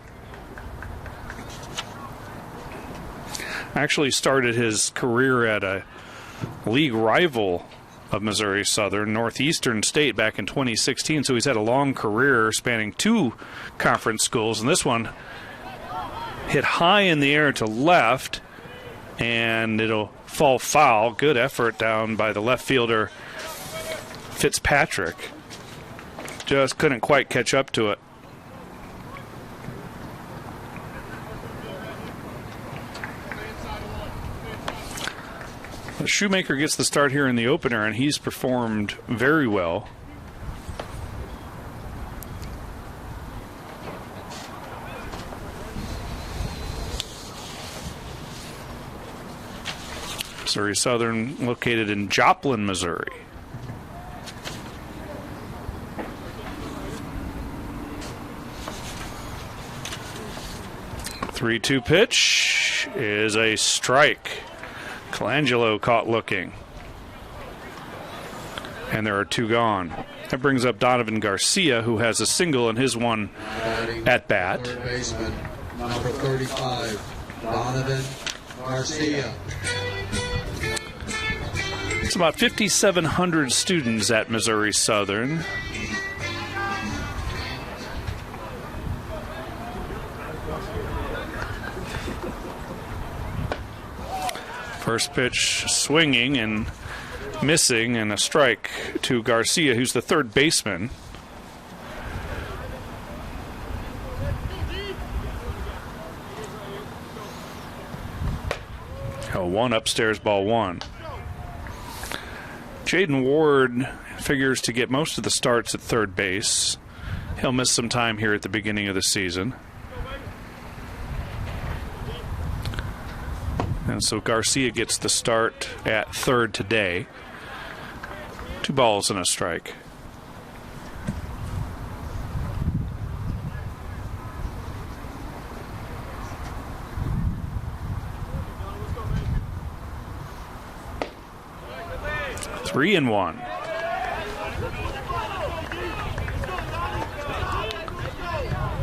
Actually started his career at a league rival of Missouri Southern, Northeastern State, back in 2016. So he's had a long career spanning 2 conference schools, and this one hit high in the air to left, and it'll fall foul. Good effort down by the left fielder, Fitzpatrick. Just couldn't quite catch up to it. Shoemaker gets the start here in the opener, and he's performed very well. Missouri Southern, located in Joplin, Missouri. Three-two pitch is a strike. Colangelo caught looking. And there are 2 gone. That brings up Donovan Garcia, who has a single in his one at bat. Third baseman, number 35, Donovan Garcia. It's about 5,700 students at Missouri Southern. First pitch swinging and missing, and a strike to Garcia, who's the third baseman. 1 upstairs, ball 1. Jaden Ward figures to get most of the starts at third base. He'll miss some time here at the beginning of the season. And so Garcia gets the start at third today. 2 balls and a strike. Three and 1.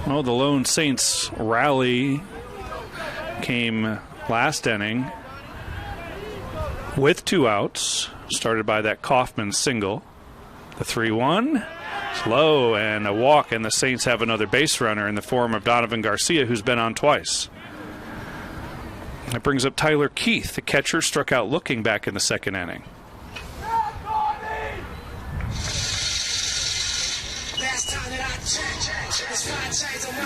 Well, the Lone Saints rally came last inning with 2 outs, started by that Kaufman single. The 3-1, slow, and a walk, and the Saints have another base runner in the form of Donovan Garcia, who's been on twice. That brings up Tyler Keith. The catcher struck out looking back in the second inning.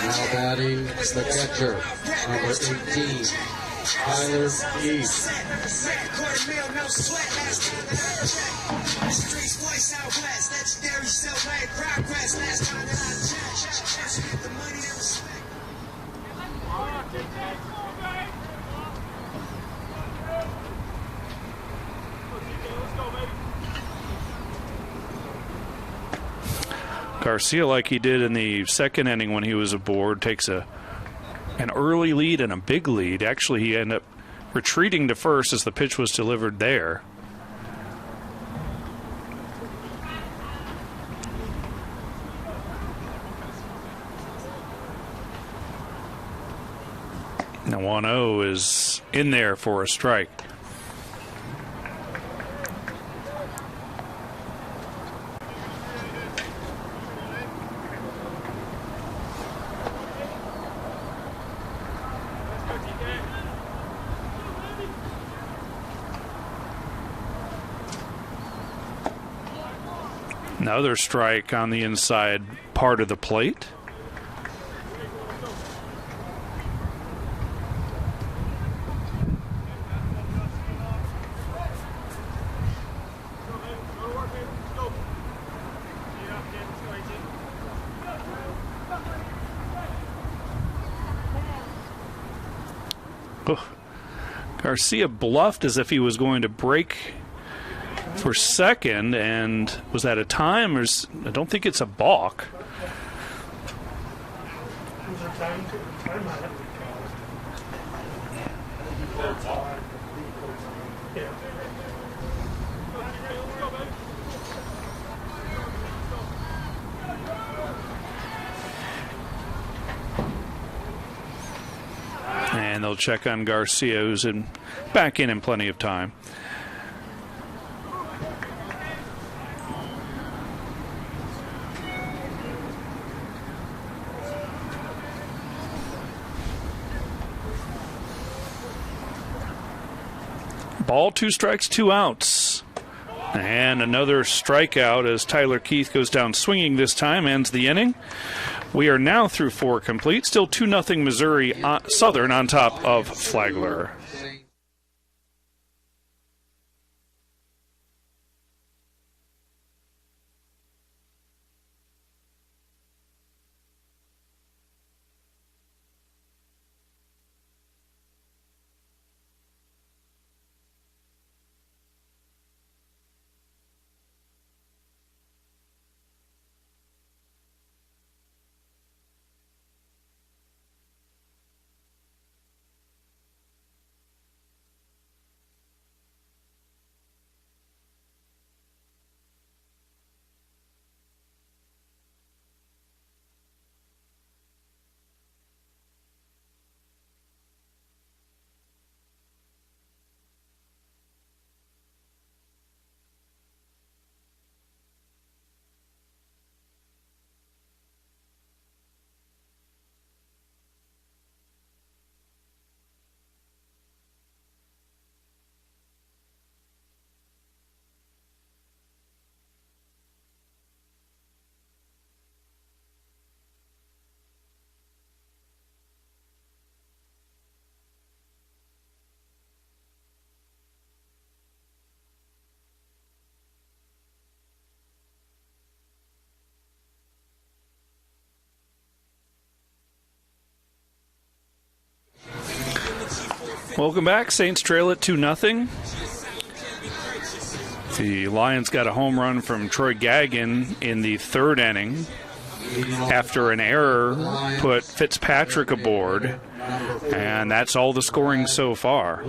Now batting the catcher, number 18, Tyler Keith. Garcia, like he did in the second inning when he was aboard, takes an early lead and a big lead. Actually, he ended up retreating to first as the pitch was delivered there. Now 1-0 is in there for a strike. Another strike on the inside part of the plate. Oh. Garcia bluffed as if he was going to break for second, and was that a time? Or I don't think it's a balk. Was there time on it? Yeah. And they'll check on Garcia, who's back in plenty of time. Ball, 2 strikes, 2 outs. And another strikeout as Tyler Keith goes down swinging this time, ends the inning. We are now through 4 complete. Still 2-0 Missouri Southern on top of Flagler. Welcome back. Saints trail it 2-0. The Lions got a home run from Troy Gagnon in the third inning after an error put Fitzpatrick aboard, and that's all the scoring so far.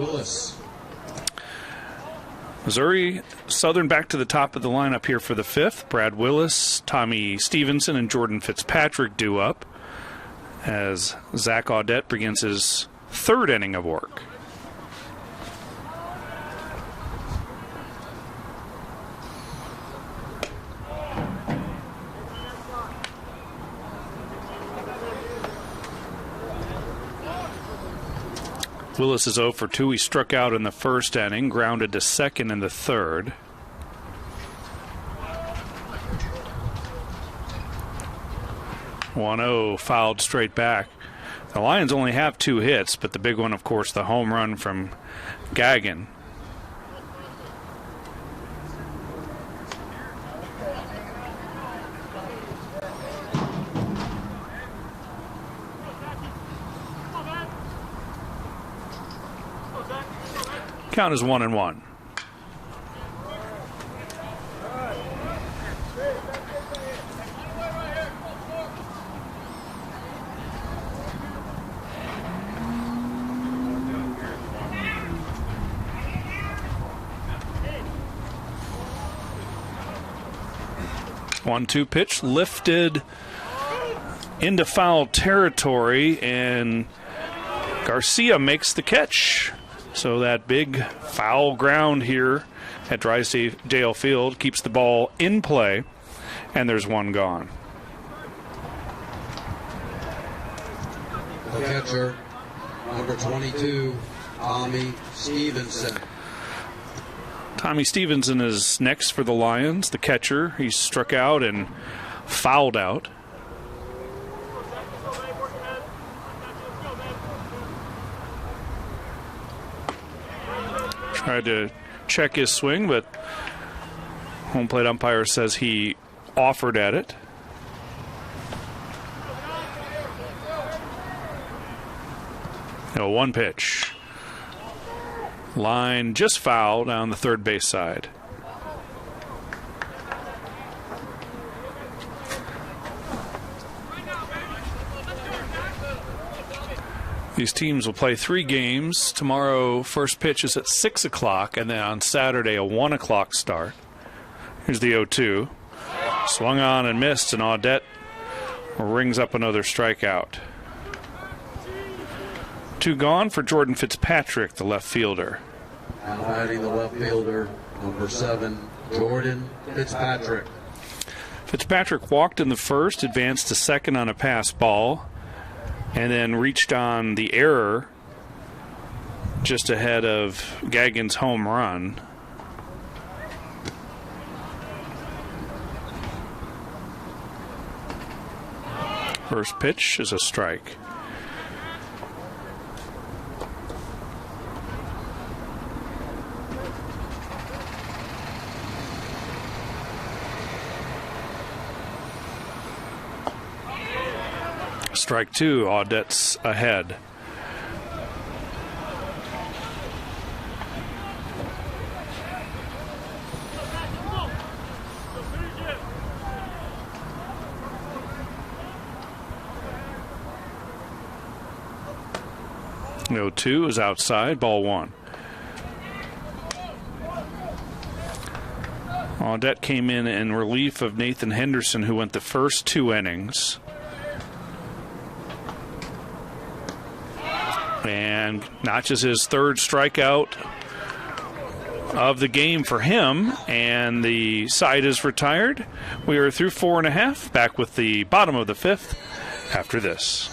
Missouri Southern back to the top of the lineup here for the fifth. Brad Willis, Tommy Stevenson, and Jordan Fitzpatrick due up as Zach Audette begins his third inning of work. Willis is 0 for 2. He struck out in the first inning, grounded to second in the third. "1-0" fouled straight back. The Lions only have 2 hits, but the big one, of course, the home run from Gagnon. Count is 1-1. One-two pitch lifted into foul territory, and Garcia makes the catch. So that big foul ground here at Drysdale Field keeps the ball in play, and there's one gone. The catcher, number 22, Tommy Stevenson. Tommy Stevenson is next for the Lions, the catcher. He struck out and fouled out. Tried to check his swing, but home plate umpire says he offered at it. One pitch. Line just foul down the third base side. These teams will play 3 games. Tomorrow, first pitch is at 6 o'clock, and then on Saturday, a 1 o'clock start. Here's the 0-2. Swung on and missed, and Audette rings up another strikeout. 2 gone for Jordan Fitzpatrick, the left fielder. Now batting the left fielder, number 7, Jordan Fitzpatrick. Fitzpatrick walked in the first, advanced to second on a pass ball, and then reached on the error just ahead of Gagnon's home run. First pitch is a strike. Strike 2, Audette's ahead. No 2 is outside, ball 1. Audette came in relief of Nathan Henderson, who went the first 2 innings. And notches his third strikeout of the game for him, and the side is retired. We are through 4.5. Back with the bottom of the 5th after this.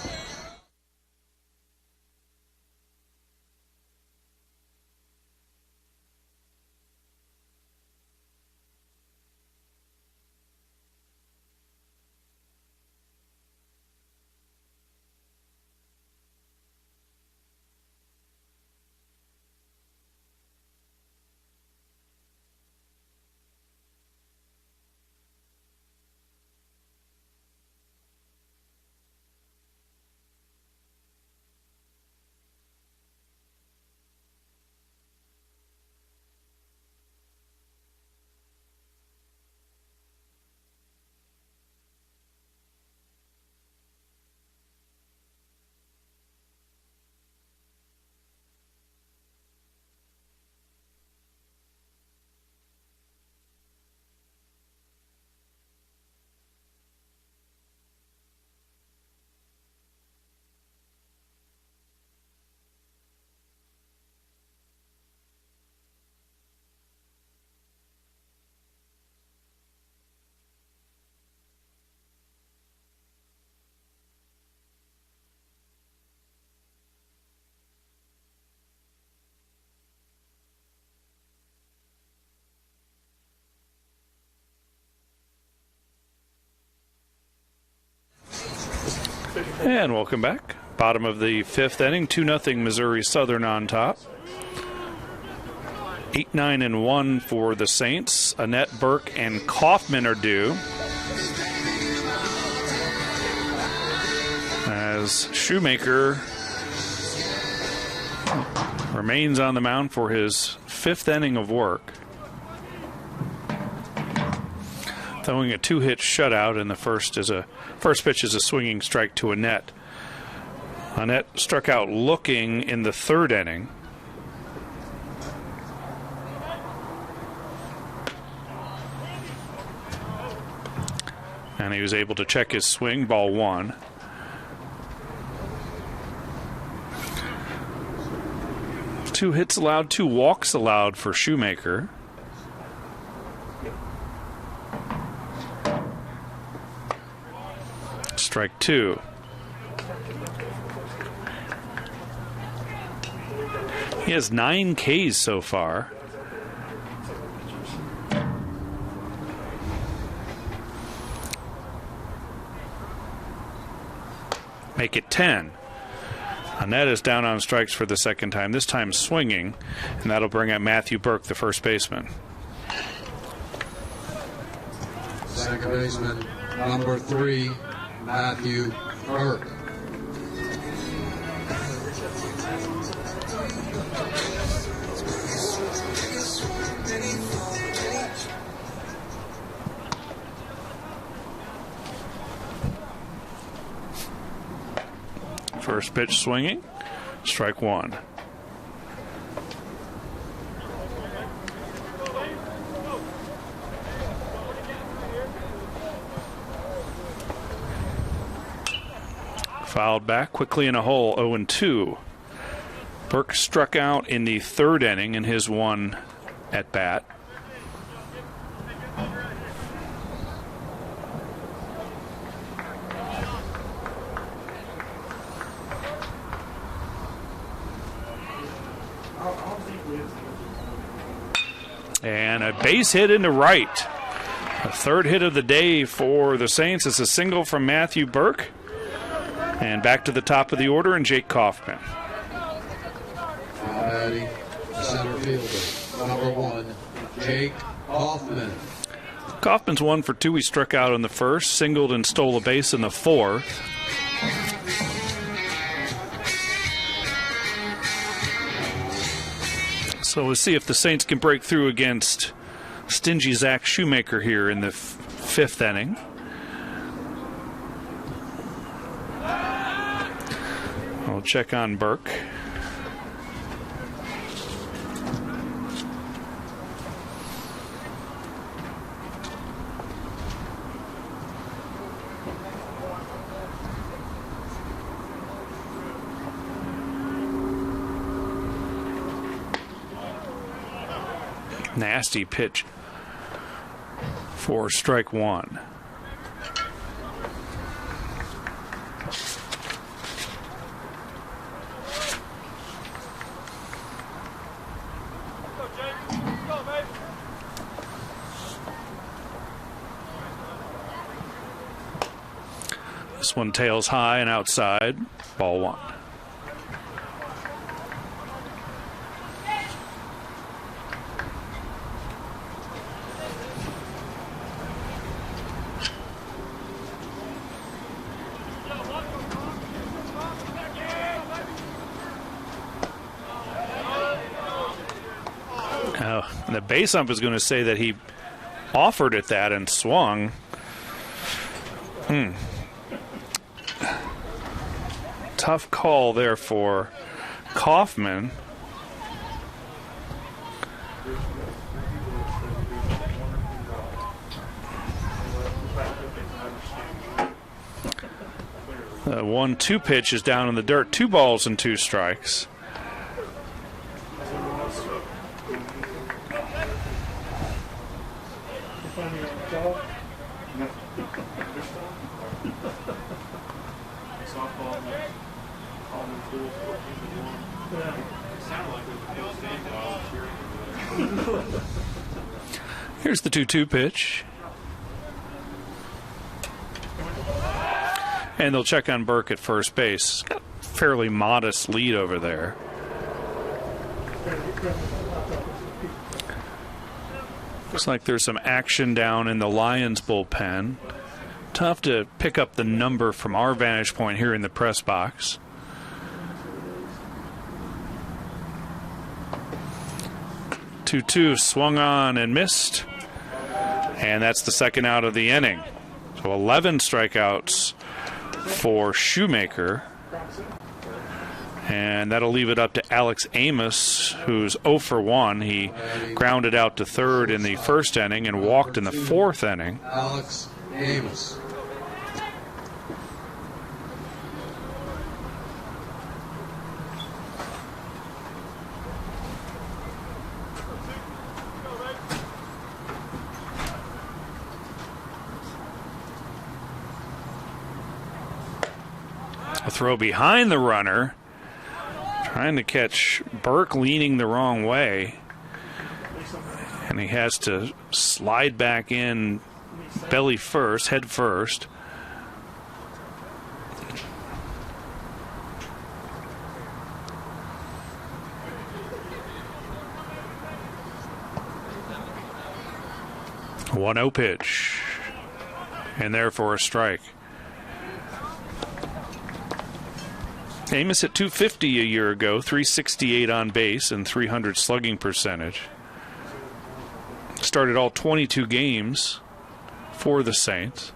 And welcome back. Bottom of the fifth inning, 2-0 Missouri Southern on top. 8-9-1 for the Saints. Annette, Burke, and Kaufman are due. As Shoemaker remains on the mound for his fifth inning of work. Throwing a 2-hit shutout, and the first pitch is a swinging strike to Annette. Annette struck out looking in the third inning. And he was able to check his swing, ball one. Two hits allowed, 2 walks allowed for Shoemaker. Strike 2. He has 9 Ks so far. Make it 10. Annette is down on strikes for the second time, this time swinging, and that'll bring up Matthew Burke, the first baseman. Second baseman, number 3, Matthew Burke. First pitch swinging, strike 1. Fouled back quickly in a hole, 0-2. Burke struck out in the third inning in his one at bat. And a base hit into right. A third hit of the day for the Saints. It's a single from Matthew Burke. And back to the top of the order, and Jake Kaufman. Batting center fielder, number 1, Jake Kaufman. Kaufman's 1 for 2. He struck out in the first, singled and stole a base in the fourth. So we'll see if the Saints can break through against stingy Zach Shoemaker here in the fifth inning. We'll check on Burke. Nasty pitch for strike 1. This one tails high and outside, ball 1. The base ump is going to say that he offered at that and swung. Tough call there for Kaufman. The 1-2 pitch is down in the dirt. 2 balls and 2 strikes. Here's the 2-2 pitch. And they'll check on Burke at first base. He's got a fairly modest lead over there. Looks like there's some action down in the Lions bullpen. Tough to pick up the number from our vantage point here in the press box. Two swung on and missed. And that's the second out of the inning. So 11 strikeouts for Shoemaker. And that'll leave it up to Alex Amos, who's 0 for 1. He grounded out to third in the first inning and walked in the fourth inning. Alex Amos. A throw behind the runner. Trying to catch Burke leaning the wrong way. And he has to slide back in belly first, head first. A 1-0 pitch. And there for a strike. Amos hit .250 a year ago, .368 on base and .300 slugging percentage. Started all 22 games for the Saints.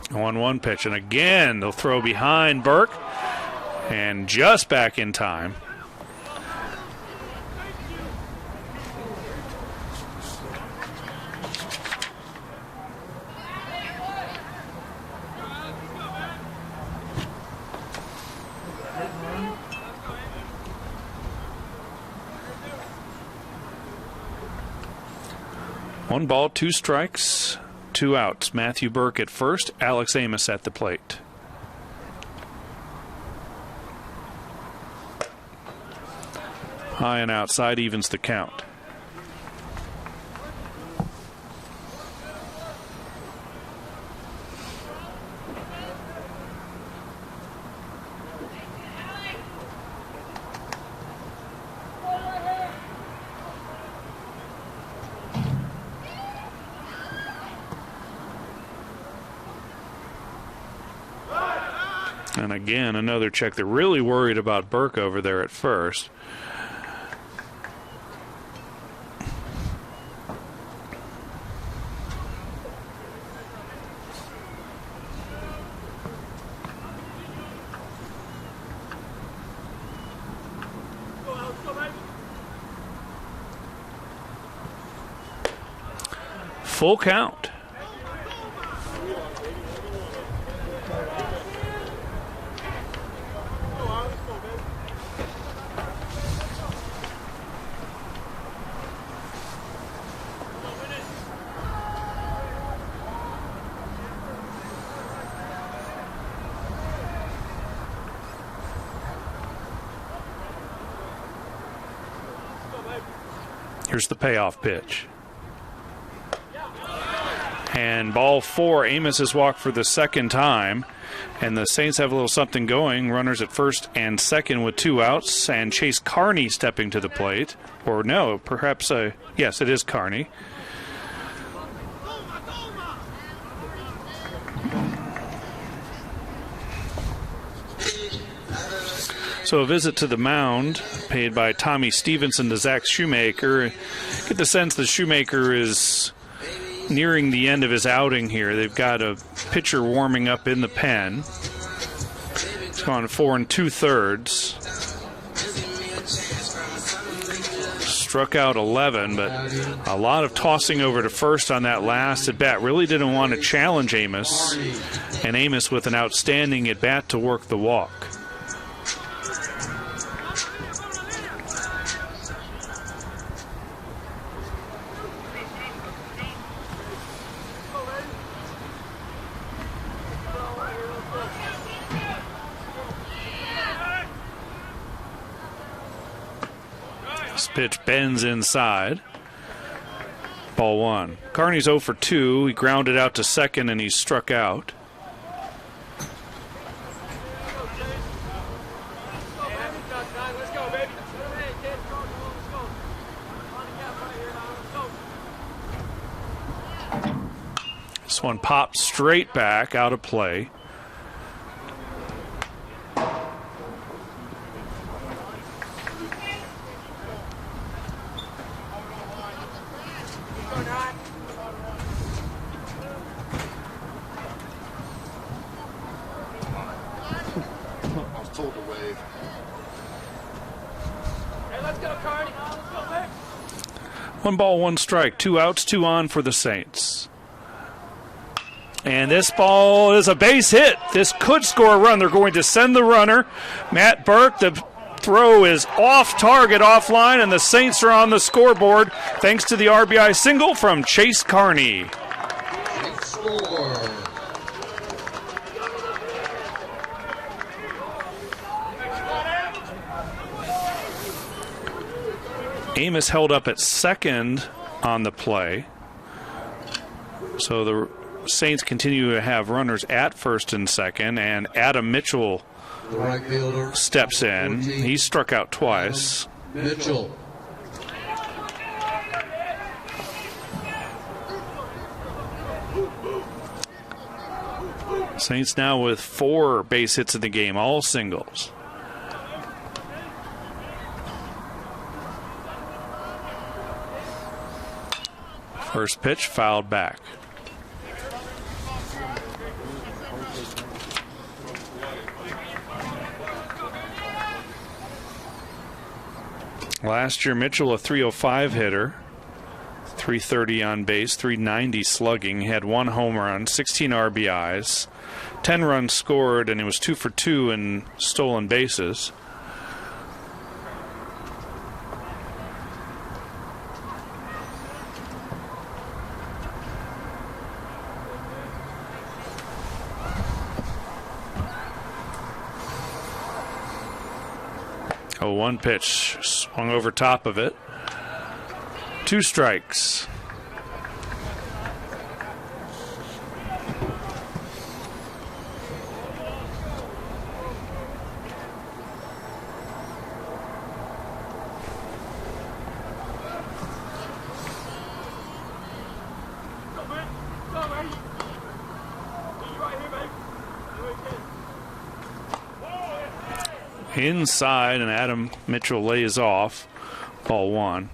1-1 pitch, and again they'll throw behind Burke, and just back in time. One ball, 2 strikes, 2 outs. Matthew Burke at first, Alex Amos at the plate. High and outside evens the count. And again, another check. They're really worried about Burke over there at first. Full count. Here's the payoff pitch. And ball 4, Amos has walked for the second time. And the Saints have a little something going. Runners at first and second with 2 outs. And Chase Carney stepping to the plate. Or no, perhaps, yes, it is Carney. So a visit to the mound paid by Tommy Stevenson to Zach Shoemaker. Get the sense that Shoemaker is nearing the end of his outing here. They've got a pitcher warming up in the pen. He's gone 4 2/3. Struck out 11, but a lot of tossing over to first on that last at bat. Really didn't want to challenge Amos, and Amos with an outstanding at bat to work the walk. Pitch bends inside. Ball one. Carney's 0 for 2. He grounded out to second and he struck out. This one popped straight back out of play. One ball, one strike. 2 outs, 2 on for the Saints. And this ball is a base hit. This could score a run. They're going to send the runner. Matt Burke, the throw is off target, offline, and the Saints are on the scoreboard thanks to the RBI single from Chase Carney. Amos held up at second on the play. So the Saints continue to have runners at first and second, and Adam Mitchell steps in. He struck out twice. Mitchell. Saints now with 4 base hits in the game, all singles. First pitch fouled back. Last year, Mitchell, a .305 hitter, .330 on base, .390 slugging. He had 1 home run, 16 RBIs, 10 runs scored, and he was 2 for 2 in stolen bases. Oh, 1 pitch swung over top of it. 2 strikes. Inside, and Adam Mitchell lays off. Ball 1.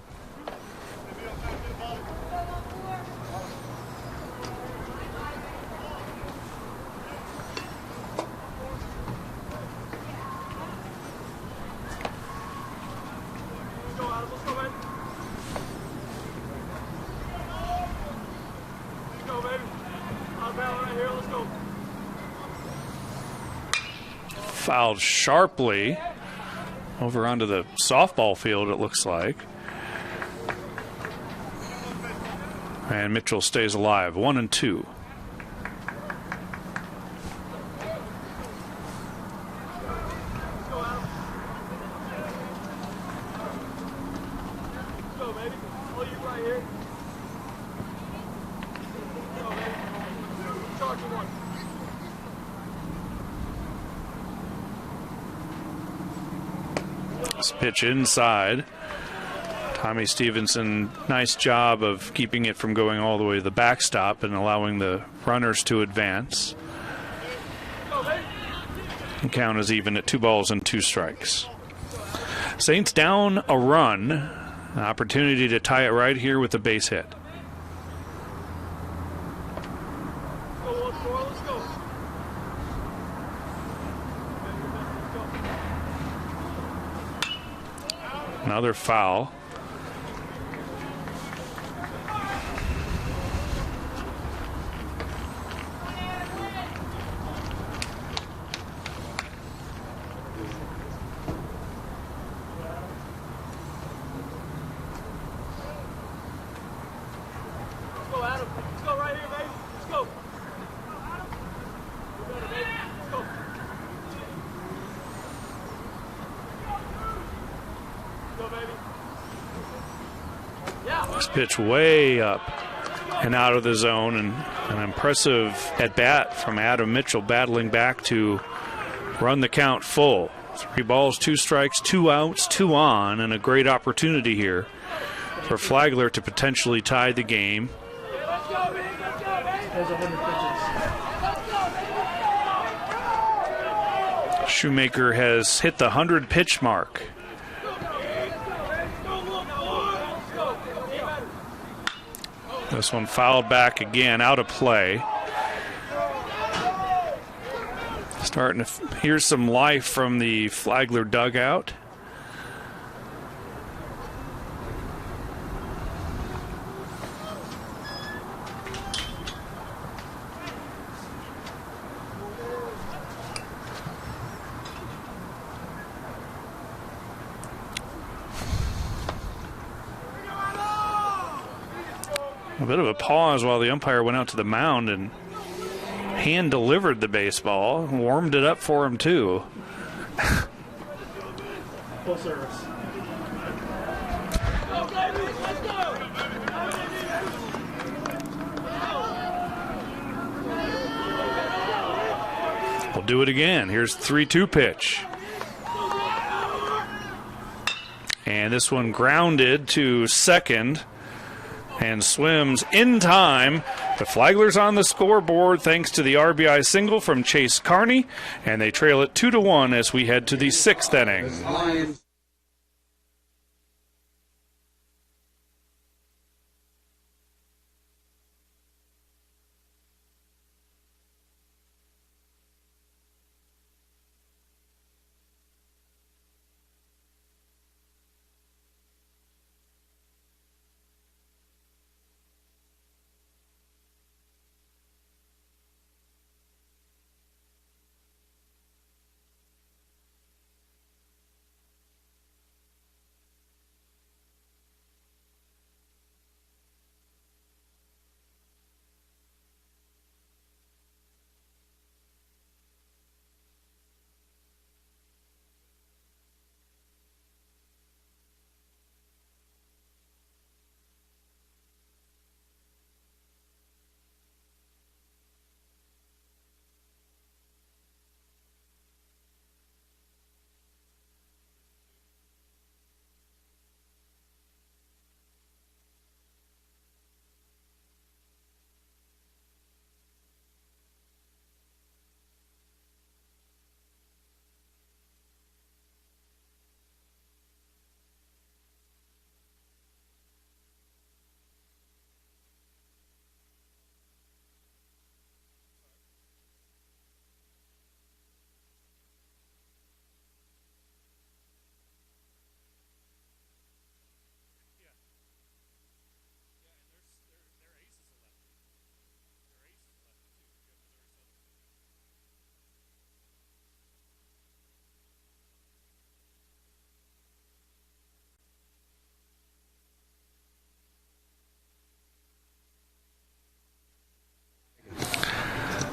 Fouled sharply over onto the softball field, it looks like. And Mitchell stays alive, 1-2. Pitch inside. Tommy Stevenson, nice job of keeping it from going all the way to the backstop and allowing the runners to advance. The count is even at 2 balls and 2 strikes. Saints down a run. An opportunity to tie it right here with a base hit. Another foul. Let's go, Adam. Let's go right here, baby. Let's go. Let's go. Go, baby. This pitch way up and out of the zone, and an impressive at-bat from Adam Mitchell battling back to run the count full. 3 balls, 2 strikes, 2 outs, 2 on, and a great opportunity here for Flagler to potentially tie the game. Shoemaker has hit the 100-pitch mark. This one fouled back again, out of play. Starting to hear some life from the Flagler dugout. A bit of a pause while the umpire went out to the mound and hand-delivered the baseball, warmed it up for him, too. Full service. We'll do it again. Here's 3-2 pitch. And this one grounded to second and swims in time. The Flagler's on the scoreboard thanks to the RBI single from Chase Carney, and they trail it 2-1 as we head to the 6th inning.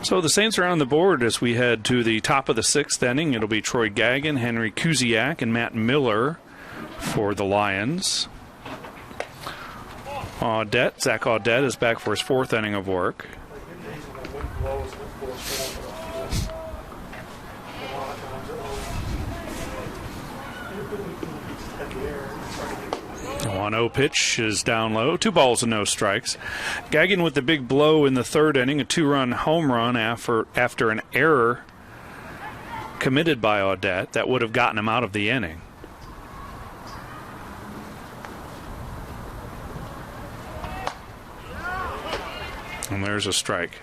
So the Saints are on the board as we head to the top of the 6th inning. It'll be Troy Gagin, Henry Kuziak, and Matt Miller for the Lions. Zach Audette is back for his 4th inning of work. The 1-0 pitch is down low. 2 balls and no strikes. Gagin with the big blow in the 3rd inning, a 2-run home run after an error committed by Audette that would have gotten him out of the inning. And there's a strike.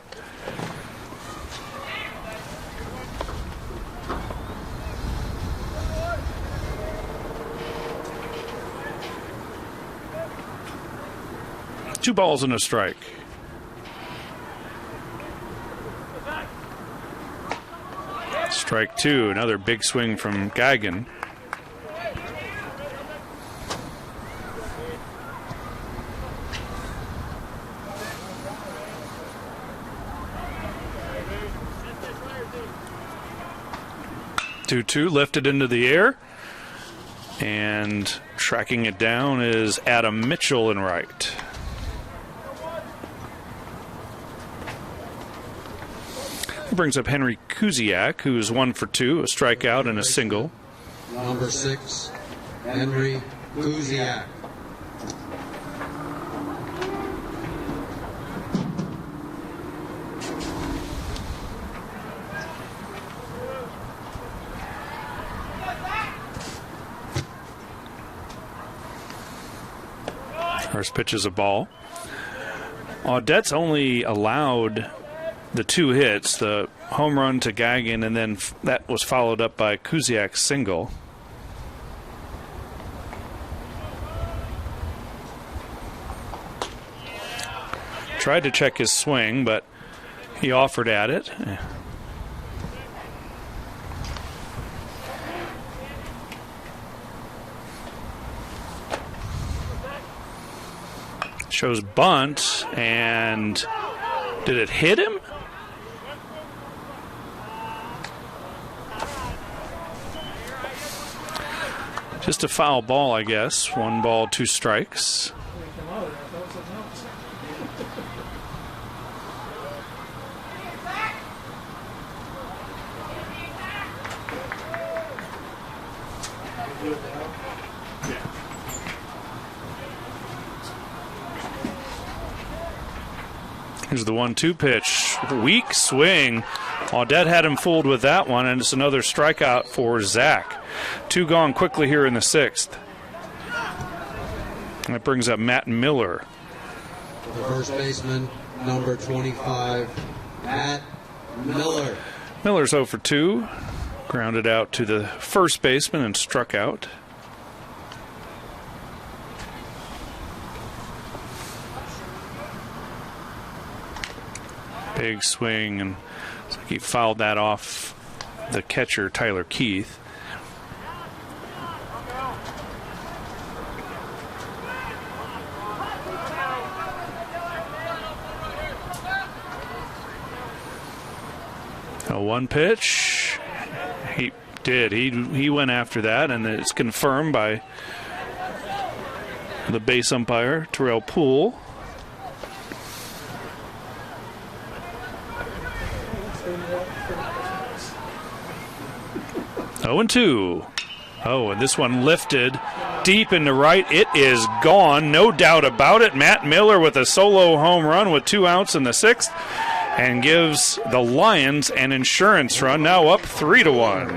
Two balls and a strike. Strike 2, another big swing from Gagin. Two lifted into the air. And tracking it down is Adam Mitchell in right. He brings up Henry Kuziak, who's 1 for 2, a strikeout and a single. Number 6, Henry Kuziak. First pitch is a ball. Audette's only allowed the 2 hits, the home run to Gagnon, and then that was followed up by Kuziak's single. Tried to check his swing, but he offered at it. Shows bunt, and did it hit him? Just a foul ball, I guess. 1 ball, 2 strikes. Here's the 1-2 pitch. Weak swing. Audette had him fooled with that one, and it's another strikeout for Zach. 2 gone quickly here in the 6th. That brings up Matt Miller. The first baseman, number 25, Matt Miller. Miller's 0 for 2. Grounded out to the first baseman and struck out. Big swing, and looks like he fouled that off the catcher, Tyler Keith. A 1 pitch. He did. He went after that, and it's confirmed by the base umpire, Terrell Poole. 0-2. Oh, and this one lifted deep into right. It is gone, no doubt about it. Matt Miller with a solo home run with 2 outs in the 6th, and gives the Lions an insurance run, now up 3-1.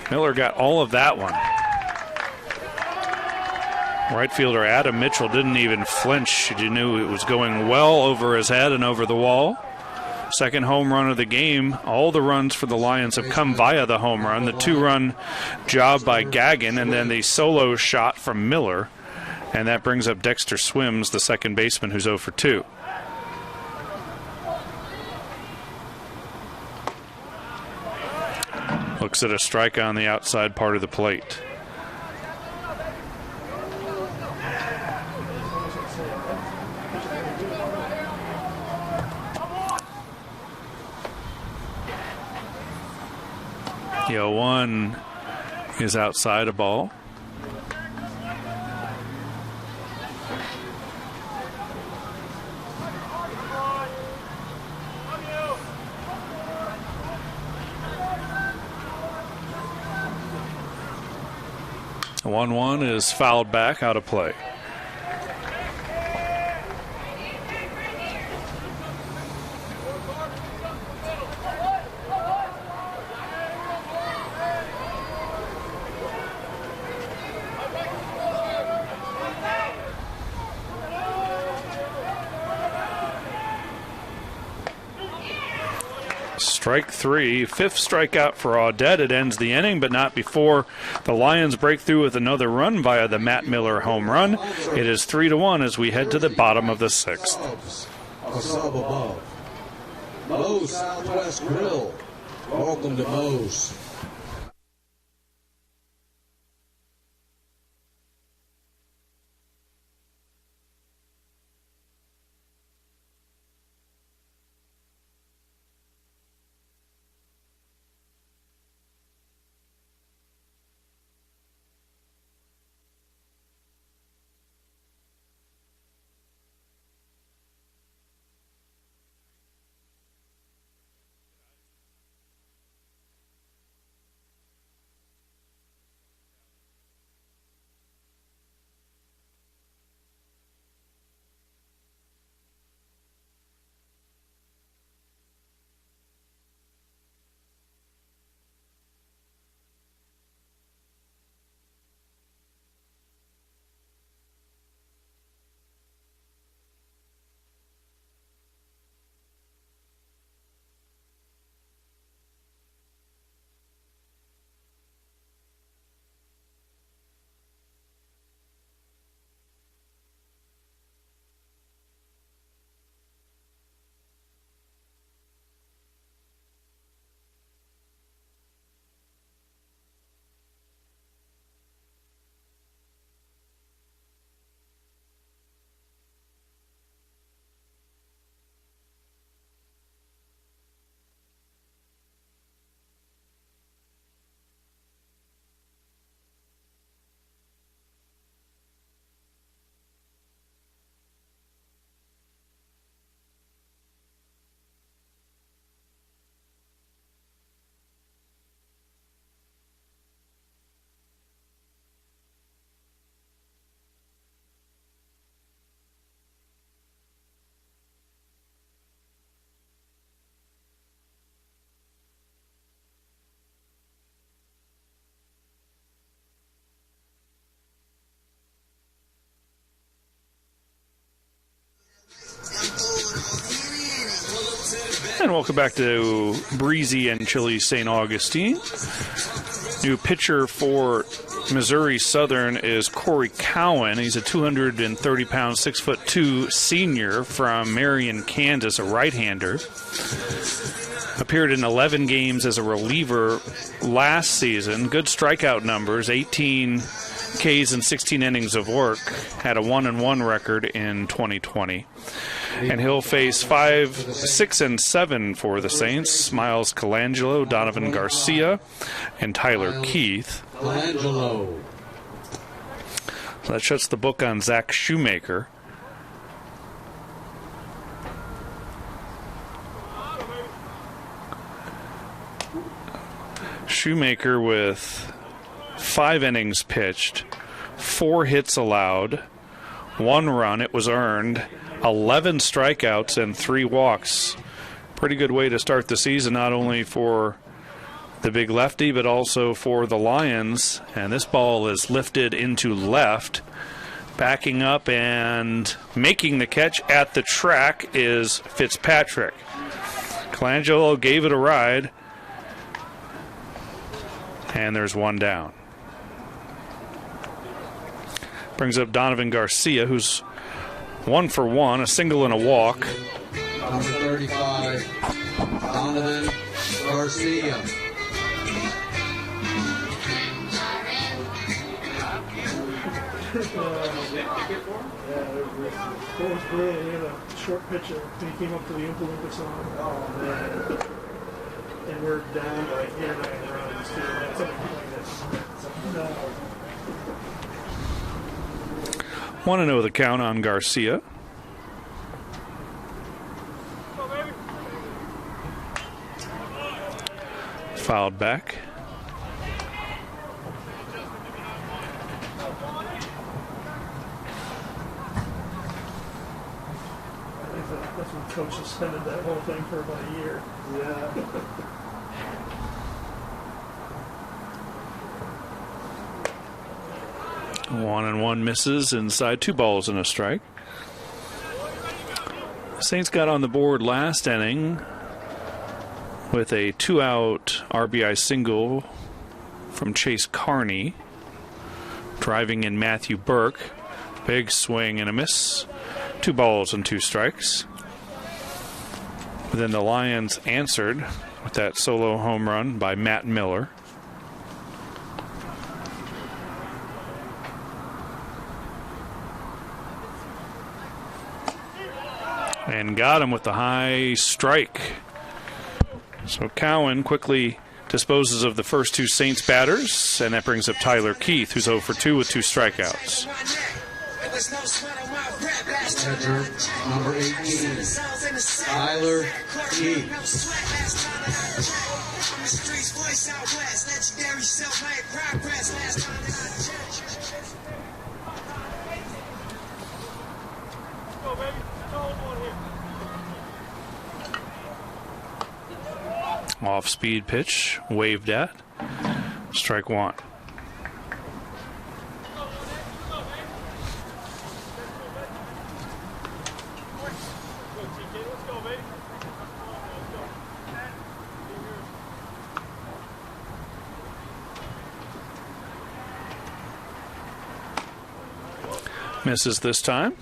Miller got all of that one. Right fielder Adam Mitchell didn't even flinch. You knew it was going well over his head and over the wall. Second home run of the game. All the runs for the Lions have come via the home run. The 2-run job by Gagnon, and then the solo shot from Miller. And that brings up Dexter Swims, the second baseman, who's 0 for 2. Looks at a strike on the outside part of the plate. The 0-1 is outside a ball. The 1-1 is fouled back out of play. Strike 3, 5th strikeout for Audette. It ends the inning, but not before the Lions break through with another run via the Matt Miller home run. It is 3-1 as we head to the bottom of the 6th. A sub above. Moe's Southwest Grill. Welcome to Moe's. welcome back to breezy and chilly St. Augustine. New pitcher for Missouri Southern is Corey Cowan. He's a 230-pound, 6'2" senior from Marion, Kansas, a right-hander. Appeared in 11 games as a reliever last season. Good strikeout numbers, 18 Ks and 16 innings of work. Had a 1-1 record in 2020. And he'll face 5, 6, and 7 for the Saints. Miles Colangelo, Donovan Garcia, and Tyler Keith. Colangelo. So that shuts the book on Zach Shoemaker. Shoemaker with 5 innings pitched, 4 hits allowed, 1 run, it was earned, 11 strikeouts, and 3 walks. Pretty good way to start the season, not only for the big lefty, but also for the Lions. And this ball is lifted into left. Backing up and making the catch at the track is Fitzpatrick. Colangelo gave it a ride. And there's 1 down. Brings up Donovan Garcia, who's 1 for 1, a single and a walk. Number 35, Donovan Garcia. What was brilliant, he had a short pitcher, and he came up to the Oompa Loompa song. Oh, man. And we're down by 8 or 9 runs, too. Something like that. No. 1-0 the count on Garcia. Fouled back. That's when Coach suspended that whole thing for about a year. Yeah. 1-1 misses inside, 2 balls and a strike. Saints got on the board last inning with a 2-out RBI single from Chase Carney, driving in Matthew Burke. Big swing and a miss. 2 balls and 2 strikes. But then the Lions answered with that solo home run by Matt Miller. And got him with the high strike. So Cowan quickly disposes of the first 2 Saints batters, and that brings up Tyler Keith, who's 0 for 2 with 2 strikeouts. Catcher, number 18, Tyler Keith. Off-speed pitch, waved at. Strike 1. Misses this time.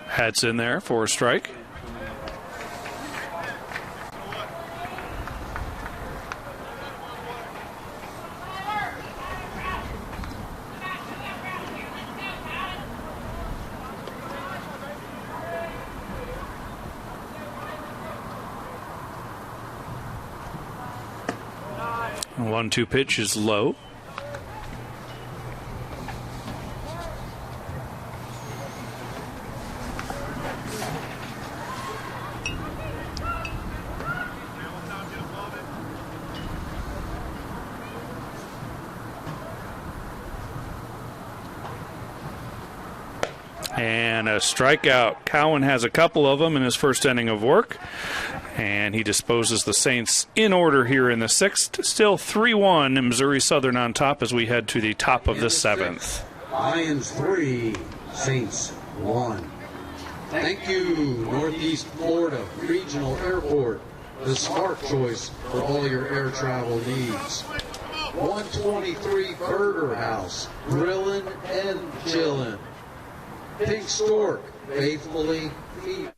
Hats in there for a strike. The 1-2 pitch is low. And a strikeout. Cowan has a couple of them in his first inning of work. And he disposes the Saints in order here in the sixth. Still 3-1, Missouri Southern on top as we head to the top of the seventh. Lions 3, Saints 1. Thank you, Northeast Florida Regional Airport, the smart choice for all your air travel needs. 123 Burger House, grillin' and chillin'. Pink Stork, faithfully feed.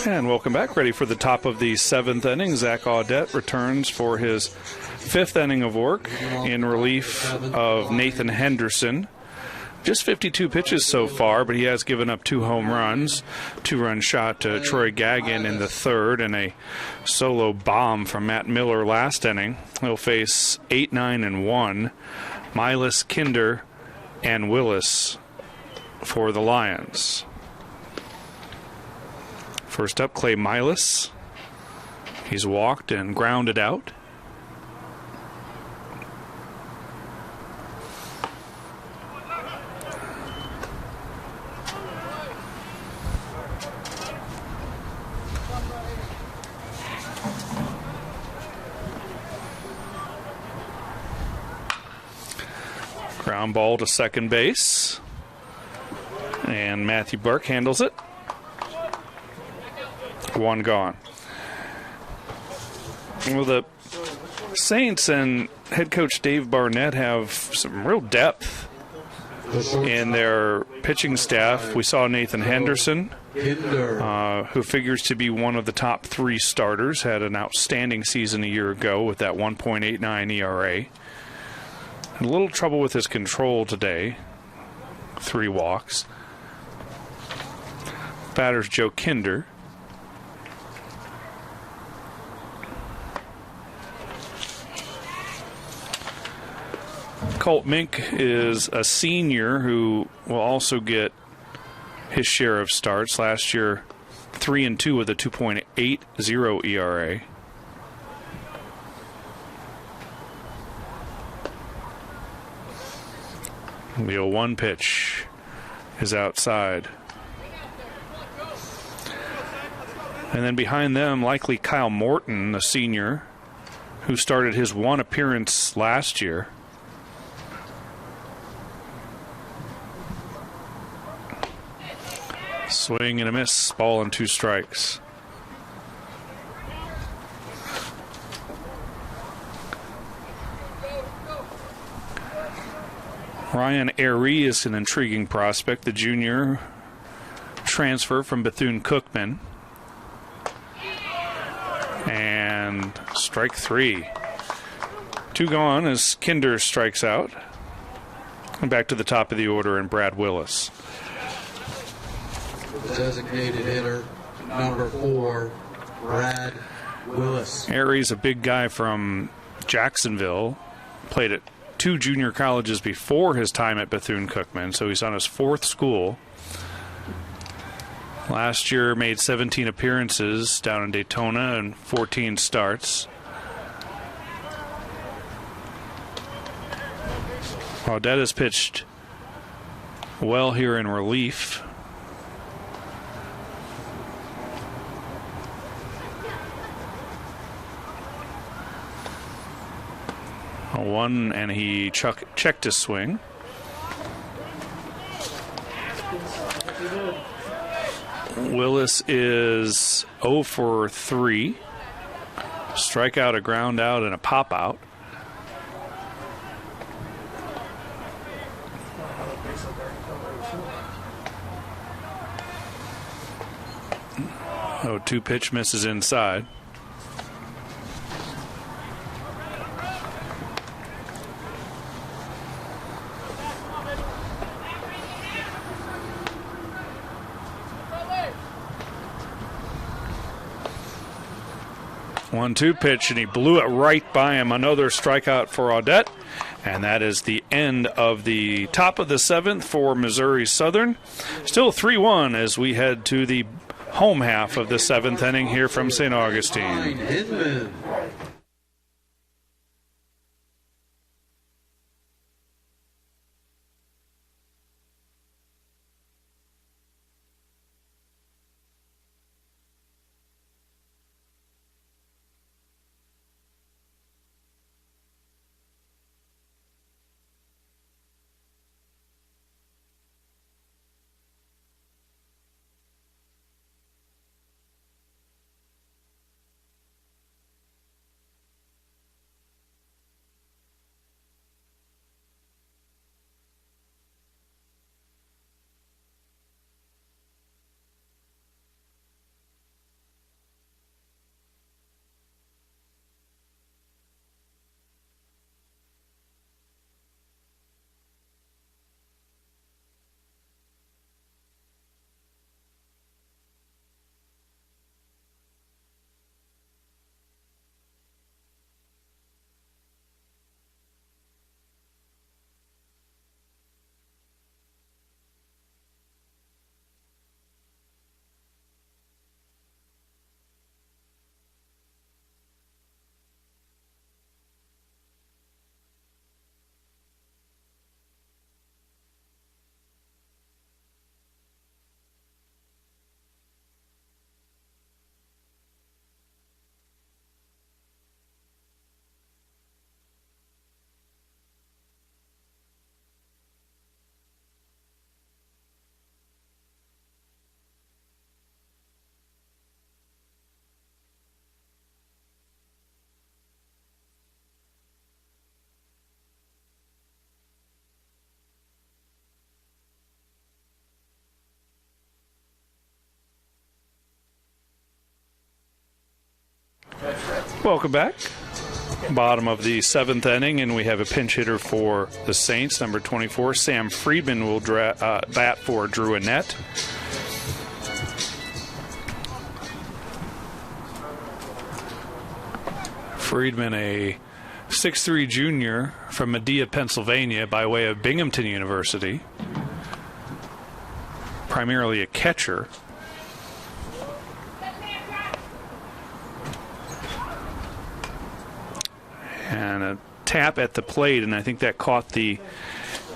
And welcome back. Ready for the top of the seventh inning. Zach Audette returns for his fifth inning of work in relief of Nathan Henderson. Just 52 pitches so far, but he has given up 2 home runs. 2-run shot to Troy Gagnon in the third and a solo bomb from Matt Miller last inning. He'll face 8, 9, and 1. Milas, Kinder, and Willis for the Lions. First up, Clay Milas. He's walked and grounded out. Ground ball to second base. And Matthew Burke handles it. 1 gone. Well, the Saints and head coach Dave Barnett have some real depth in their pitching staff. We saw Nathan Henderson, who figures to be one of the top 3 starters, had an outstanding season a year ago with that 1.89 ERA. A little trouble with his control today. 3 walks. Batter's Joe Kinder. Colt Mink is a senior who will also get his share of starts. Last year, 3-2 with a 2.80 ERA. The 0-1 pitch is outside. And then behind them, likely Kyle Morton, a senior, who started his 1 appearance last year. Swing and a miss, ball and 2 strikes. Ryan Airy is an intriguing prospect, the junior transfer from Bethune-Cookman. And strike 3. 2 gone as Kinder strikes out. And back to the top of the order and Brad Willis. The designated hitter, number 4, Brad Willis. Airy's a big guy from Jacksonville. Played at 2 junior colleges before his time at Bethune-Cookman, so he's on his 4th school. Last year made 17 appearances down in Daytona and 14 starts. Audette has pitched well here in relief. 1, and he checked his swing. Willis is 0 for 3. Strikeout, a ground out, and a pop out. Oh, 2 pitch misses inside. One-two pitch, and he blew it right by him. Another strikeout for Audette, and that is the end of the top of the 7th for Missouri Southern. Still 3-1 as we head to the home half of the 7th inning here from St. Augustine. Hinman. Welcome back. Bottom of the 7th inning, and we have a pinch hitter for the Saints, number 24. Sam Friedman will bat for Drew Annette. Friedman, a 6'3" junior from Medea, Pennsylvania, by way of Binghamton University. Primarily a catcher. And a tap at the plate, and I think that caught the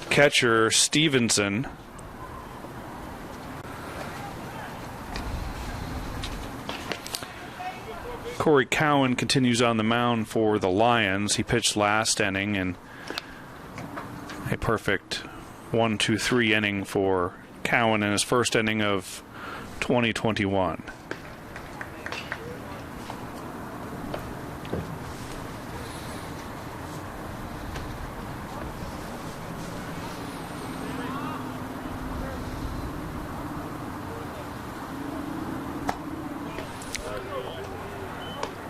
catcher, Stevenson. Corey Cowan continues on the mound for the Lions. He pitched last inning, and a perfect 1-2-3 inning for Cowan in his first inning of 2021.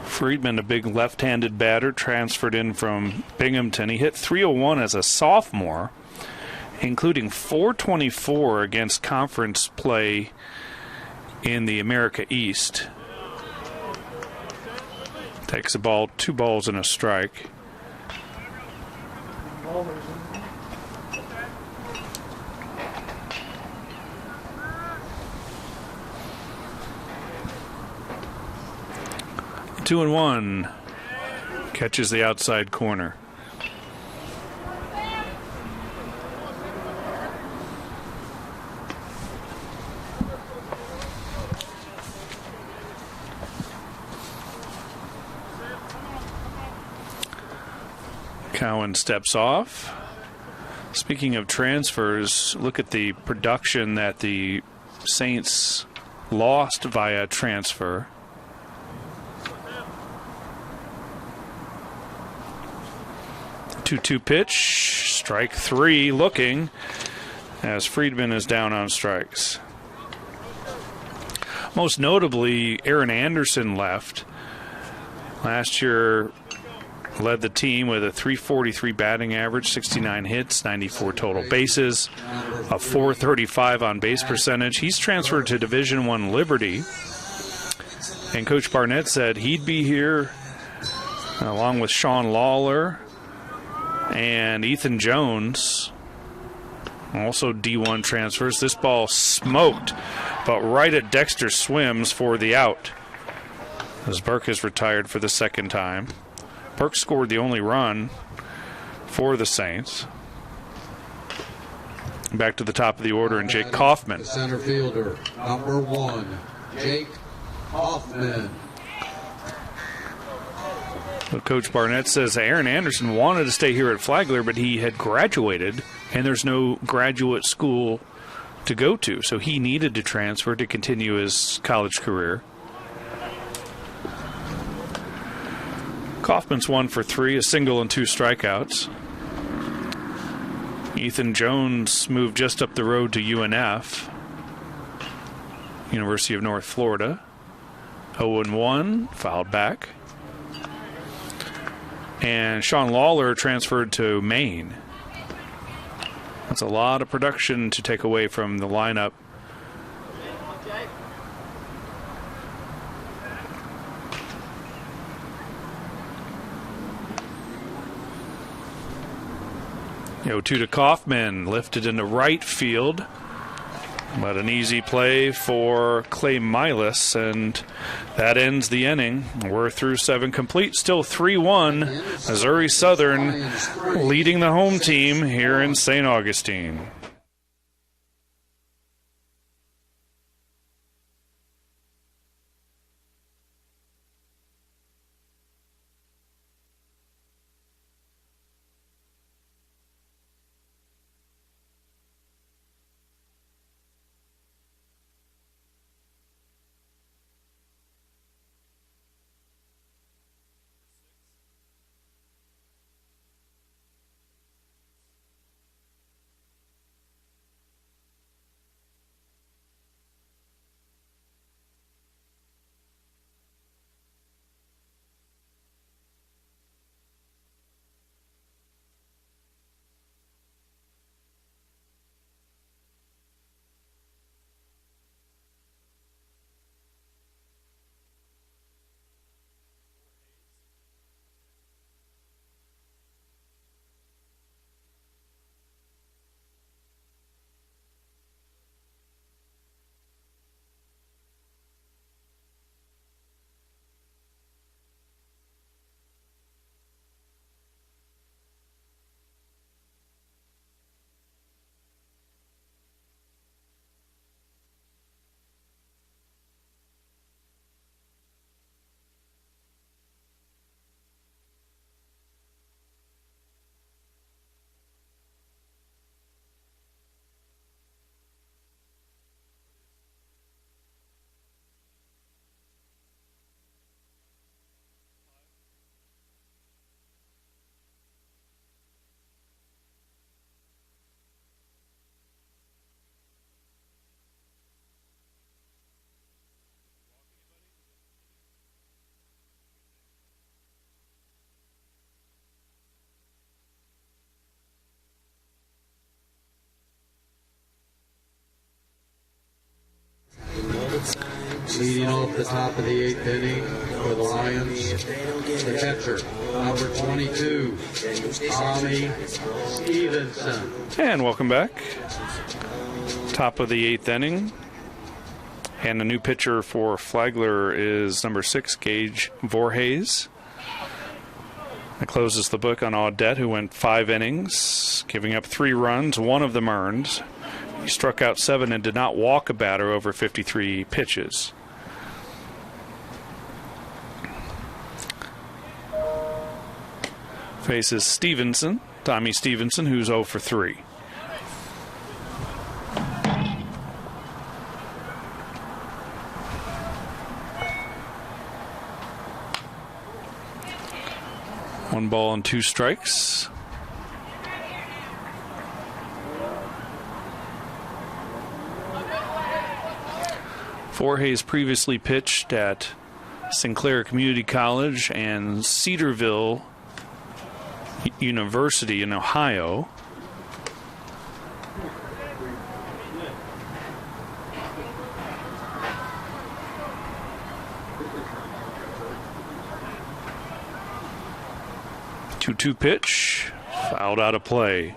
Friedman, a big left-handed batter, transferred in from Binghamton. He hit .301 as a sophomore, including .424 against conference play in the America East. Takes the ball, 2 balls and a strike. Two and one. Catches the outside corner. Cowan steps off. Speaking of transfers, look at the production that the Saints lost via transfer. Two-two pitch, strike three looking as Friedman is down on strikes. Most notably, Aaron Anderson left. Last year led the team with a .343 batting average, 69 hits, 94 total bases, a .435 on base percentage. He's transferred to Division I Liberty. And Coach Barnett said he'd be here along with Sean Lawler and Ethan Jones. Also D1 transfers. This ball smoked, but right at Dexter Swims for the out, as Burke is retired for the second time. Burke scored the only run for the Saints. Back to the top of the order, and Jake Kaufman. The center fielder, number 1, Jake Kaufman. But Coach Barnett says Aaron Anderson wanted to stay here at Flagler, but he had graduated, and there's no graduate school to go to, so he needed to transfer to continue his college career. Kaufman's 1 for 3, a single and 2 strikeouts. Ethan Jones moved just up the road to UNF, University of North Florida. 0-1, fouled back. And Sean Lawler transferred to Maine. That's a lot of production to take away from the lineup. The 0-2 to Kaufman, lifted into right field. But an easy play for Clay Milas, and that ends the inning. We're through 7 complete. Still 3-1. Missouri Southern leading the home team here in St. Augustine. Leading off the top of the 8th inning for the Lions, the catcher, number 22, Tommy Stevenson. And welcome back. Top of the 8th inning. And the new pitcher for Flagler is number 6, Gage Voorhees. That closes the book on Audette, who went 5 innings, giving up 3 runs, 1 of them earned. He struck out 7 and did not walk a batter over 53 pitches. faces Stevenson, Tommy Stevenson, who's 0 for 3. One ball and 2 strikes. Voorhees previously pitched at Sinclair Community College and Cedarville University in Ohio. Two pitch, fouled out of play.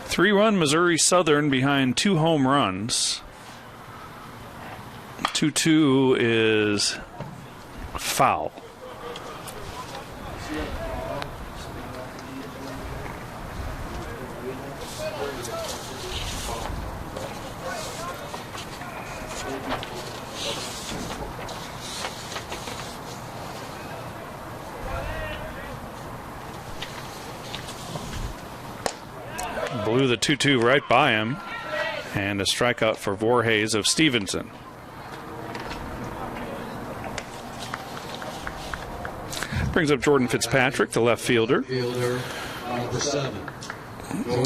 Three-run Missouri Southern behind 2 home runs. 2-2 is foul. Blew the 2-2 right by him, and a strikeout for Voorhees of Stevenson. Brings up Jordan Fitzpatrick, the left fielder. Number 7.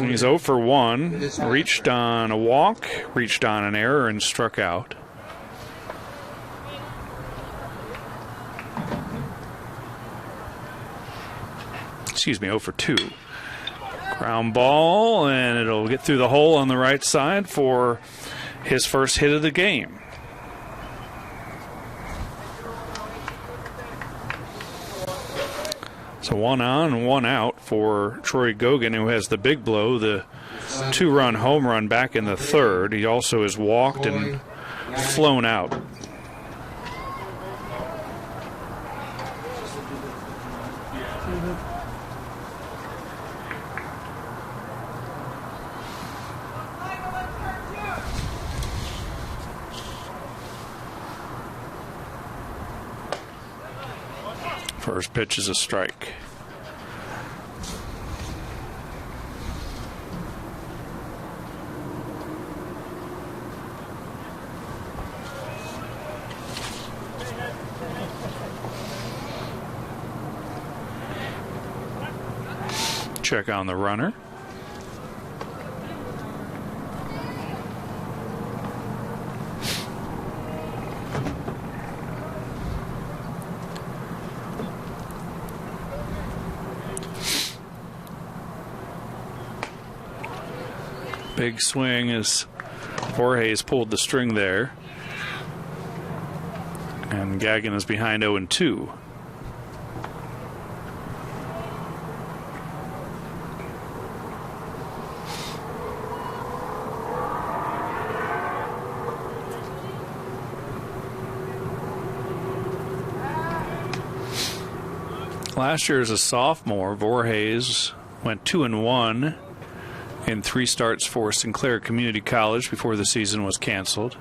He's 0 for 1. Reached on a walk, reached on an error, and struck out. Excuse me, 0 for 2. Ground ball, and it'll get through the hole on the right side for his first hit of the game. So 1 on and 1 out for Troy Gogan, who has the big blow, the 2-run home run back in the 3rd. He also has walked and flown out. First pitch is a strike. Check on the runner. Big swing as Voorhees pulled the string there. And Gagnon is behind 0-2. Last year as a sophomore, Voorhees went 2-1 in 3 starts for Sinclair Community College before the season was canceled.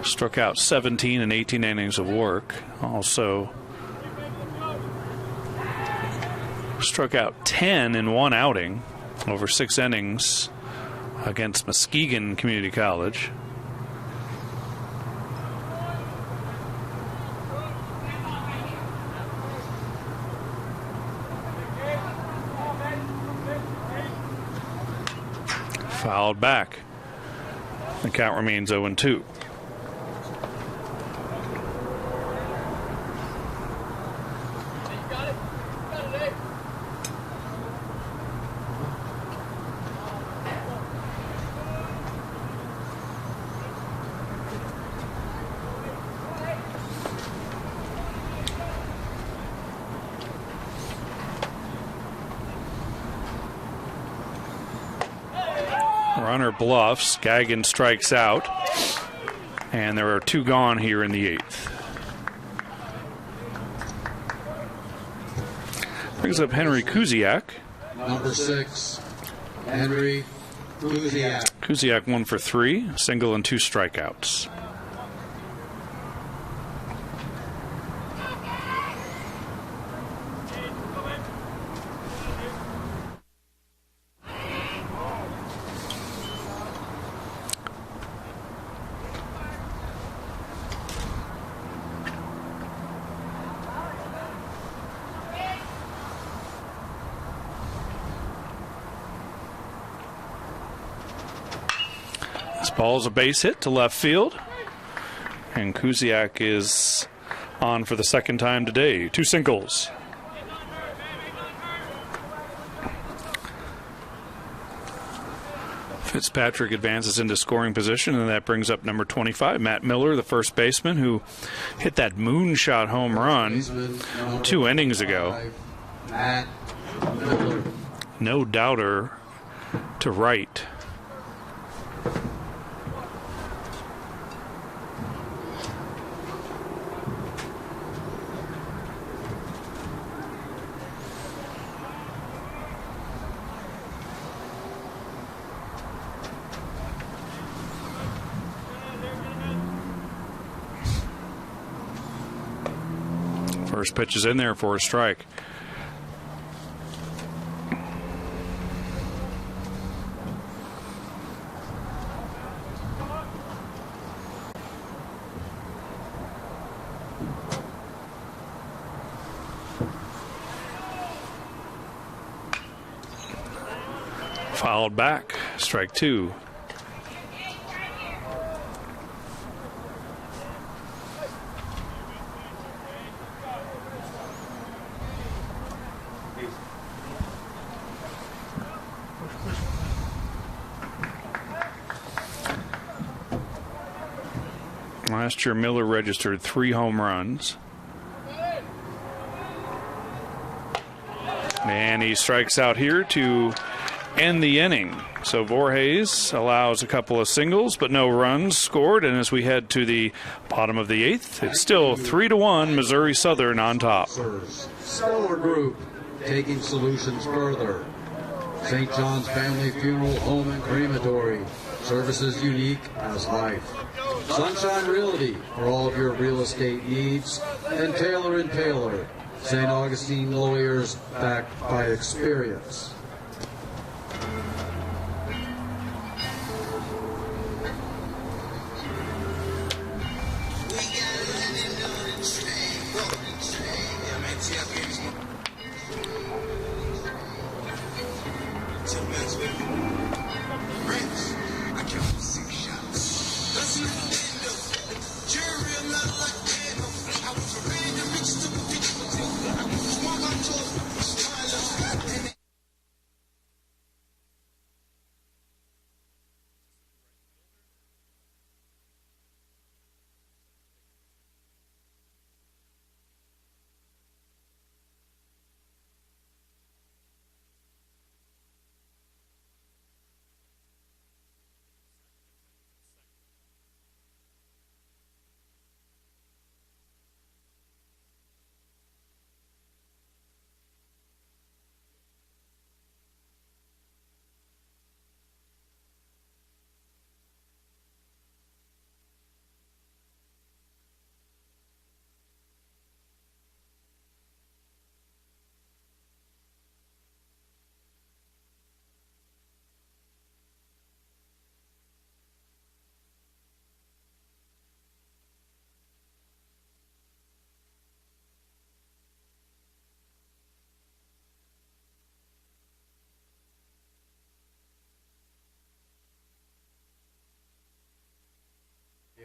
Struck out 17 in 18 innings of work. Also struck out 10 in 1 outing over 6 innings against Muskegon Community College. Fouled back. The count remains 0-2. Runner bluffs. Gagnon strikes out. And there are 2 gone here in the 8th. Brings up Henry Kuziak. Number 6. Henry Kuziak. Kuziak 1 for 3, single and 2 strikeouts. Ball's a base hit to left field. And Kuziak is on for the second time today. 2 singles. Fitzpatrick advances into scoring position, and that brings up number 25, Matt Miller, the first baseman, who hit that moonshot home run 2 innings ago. Matt Miller. No doubter to right. First pitch is in there for a strike. Fouled back, strike 2. Last year, Miller registered 3 home runs. And he strikes out here to end the inning. So Voorhees allows a couple of singles, but no runs scored. And as we head to the bottom of the 8th, it's still 3-1, Missouri Southern on top. Stellar Group, taking solutions further. St. John's Family Funeral Home and Crematory. Services unique as life. Sunshine Realty for all of your real estate needs. And Taylor & Taylor, St. Augustine lawyers backed by experience.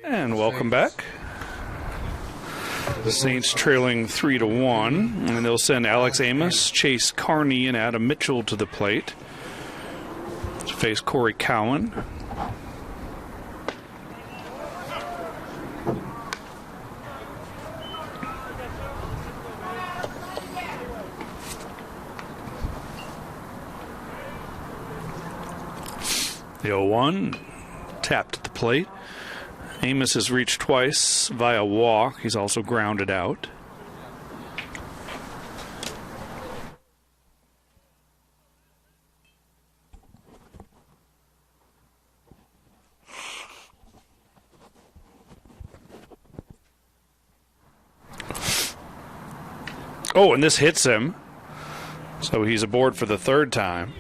And welcome back. The Saints trailing 3-1, and they'll send Alex Amos, Chase Carney, and Adam Mitchell to the plate to face Corey Cowan. The 0-1 tapped at the plate. Amos has reached twice via walk. He's also grounded out. Oh, and this hits him. So he's aboard for the third time.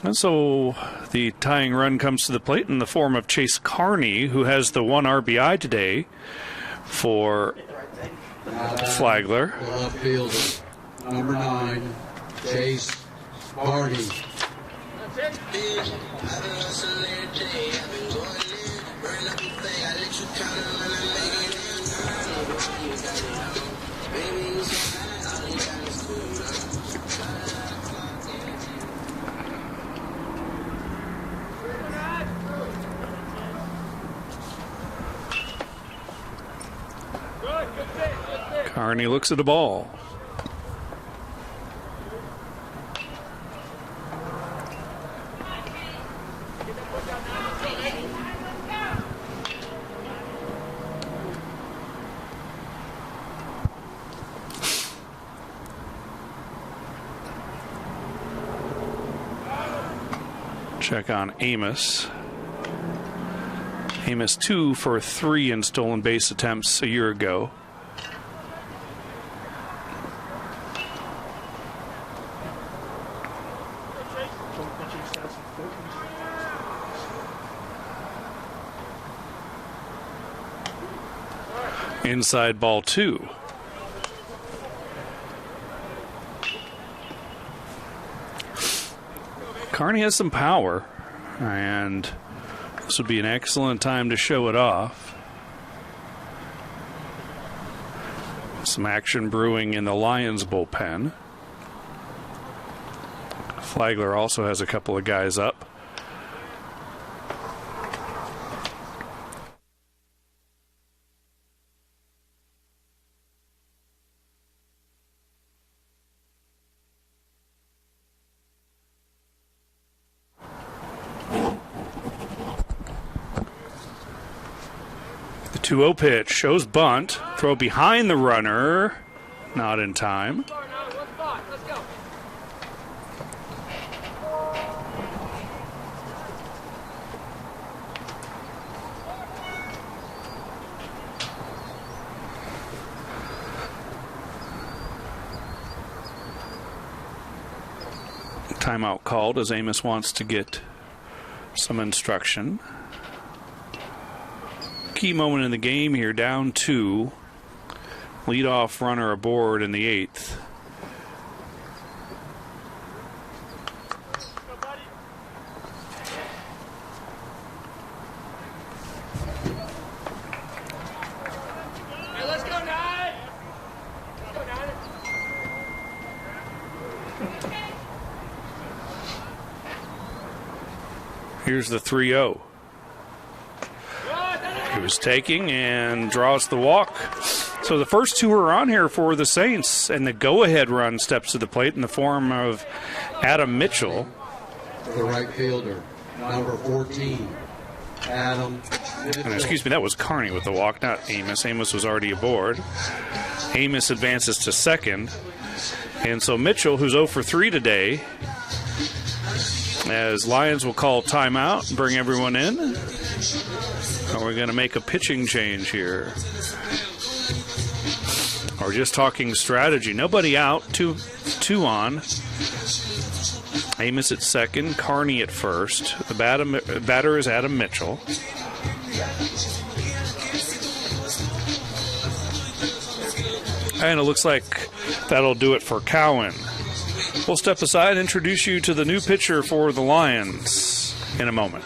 And so the tying run comes to the plate in the form of Chase Carney, who has the 1 RBI today for Flagler. The left fielder, number 9, Chase Carney. Carney looks at the ball. Check on Amos. Amos 2 for 3 in stolen base attempts a year ago. Inside ball 2. Carney has some power, and this would be an excellent time to show it off. Some action brewing in the Lions bullpen. Flagler also has a couple of guys up. The 2-0 pitch shows bunt. Throw behind the runner. Not in time. Timeout called as Amos wants to get some instruction. Key moment in the game here, down 2. Leadoff runner aboard in the 8th. Hey, let's go, Nine! Let's go, Nine! Here's the 3-0. He was taking and draws the walk. So the first 2 are on here for the Saints, and the go-ahead run steps to the plate in the form of Adam Mitchell. The right fielder, number 14, Adam Mitchell. And excuse me, that was Carney with the walk, not Amos. Amos was already aboard. Amos advances to second. And so Mitchell, who's 0 for 3 today, as Lions will call timeout and bring everyone in. And we're going to make a pitching change here. We're just talking strategy. Nobody out, two on. Amos at second, Carney at first. The batter is Adam Mitchell. And it looks like that'll do it for Cowan. We'll step aside and introduce you to the new pitcher for the Lions in a moment.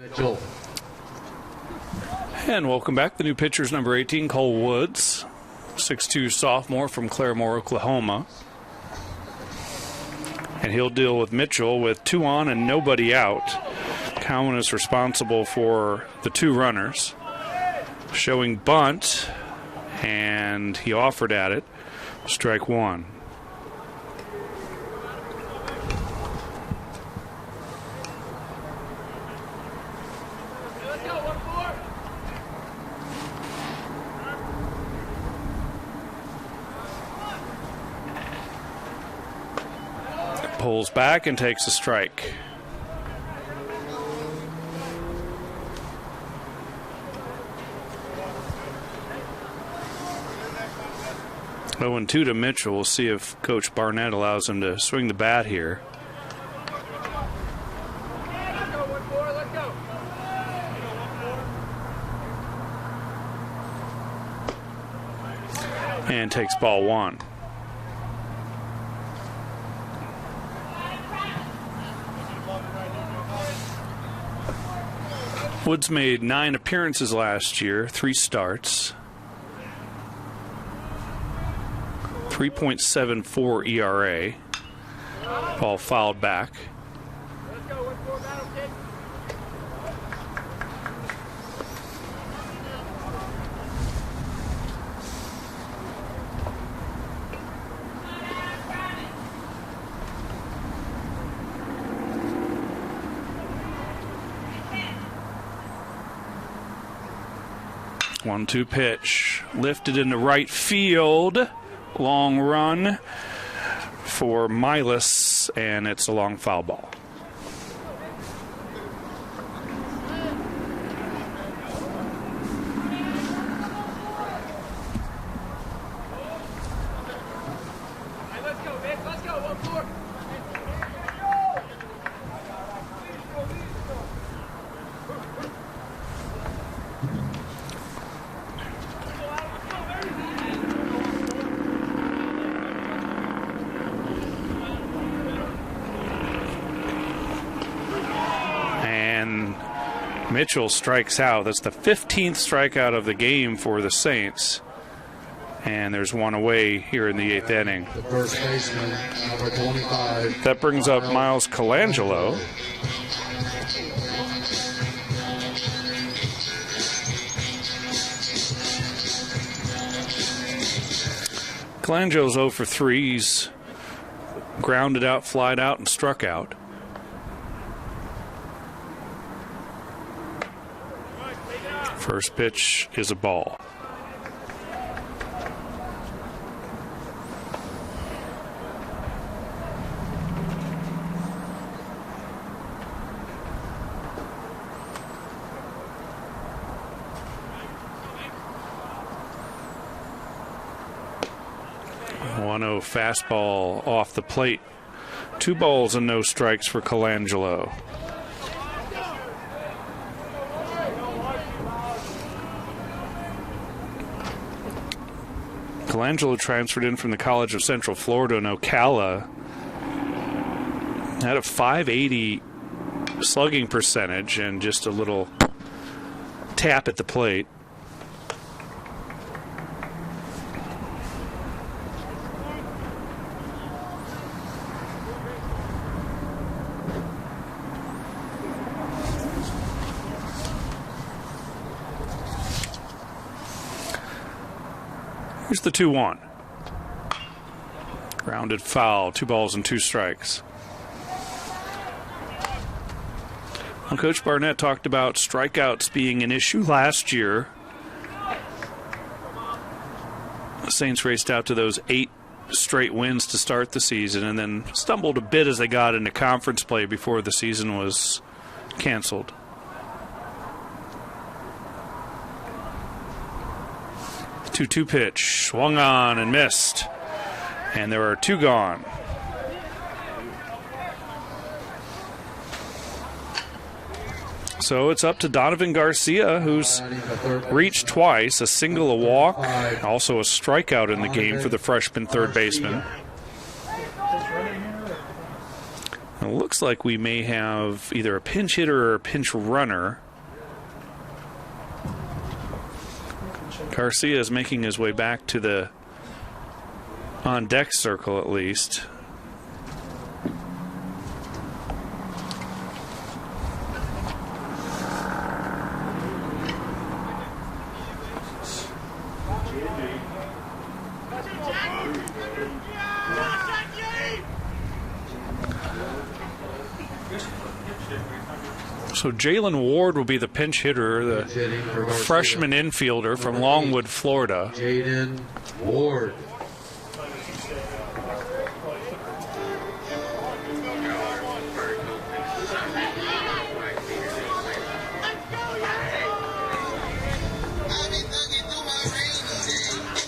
Mitchell. And welcome back. The new pitcher's number 18, Cole Woods, 6'2 sophomore from Claremore, Oklahoma. And he'll deal with Mitchell with 2 on and nobody out. Cowan is responsible for the 2 runners. Showing bunt, and he offered at it. Strike 1. Pulls back and takes a strike. Oh, and 2 to Mitchell. We'll see if Coach Barnett allows him to swing the bat here. And takes ball 1. Woods made 9 appearances last year, 3 starts. 3.74 ERA. Ball fouled back. 1-2 pitch. Lifted into right field. Long run for Milas, and it's a long foul ball. Mitchell strikes out. That's the 15th strikeout of the game for the Saints. And there's 1 away here in the 8th inning. The first baseman, number 25. That brings up Miles Colangelo. Colangelo's 0 for 3. He's grounded out, flied out, and struck out. First pitch is a ball. One-0 fastball off the plate. 2 balls and no strikes for Colangelo. Colangelo transferred in from the College of Central Florida in Ocala. Had a .580 slugging percentage and just a little tap at the plate. Here's the 2-1. Grounded foul, 2 balls and 2 strikes. Well, Coach Barnett talked about strikeouts being an issue last year. The Saints raced out to those 8 straight wins to start the season and then stumbled a bit as they got into conference play before the season was canceled. The 2-2 pitch, swung on and missed. And there are 2 gone. So it's up to Donovan Garcia, who's reached twice, a single, a walk, also a strikeout in the game for the freshman third baseman. It looks like we may have either a pinch hitter or a pinch runner. Garcia is making his way back to the on-deck circle at least. So Jalen Ward will be the pinch hitter, the freshman infielder from Longwood, Florida. Jaden Ward.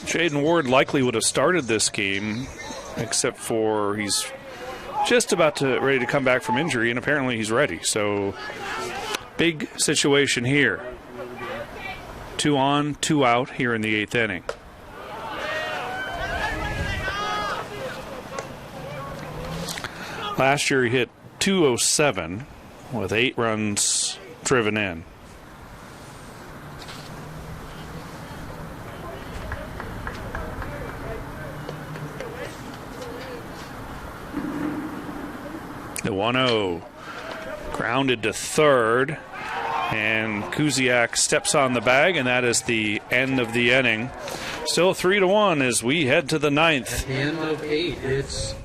Jaden Ward likely would have started this game, except for he's just about ready to come back from injury, and apparently he's ready. So big situation here. 2 on, 2 out here in the 8th inning. Last year he hit .207 with 8 runs driven in. The 1-0 grounded to third, and Kuziak steps on the bag, and that is the end of the inning. Still 3-1 as we head to the 9th. At the end of 8, it's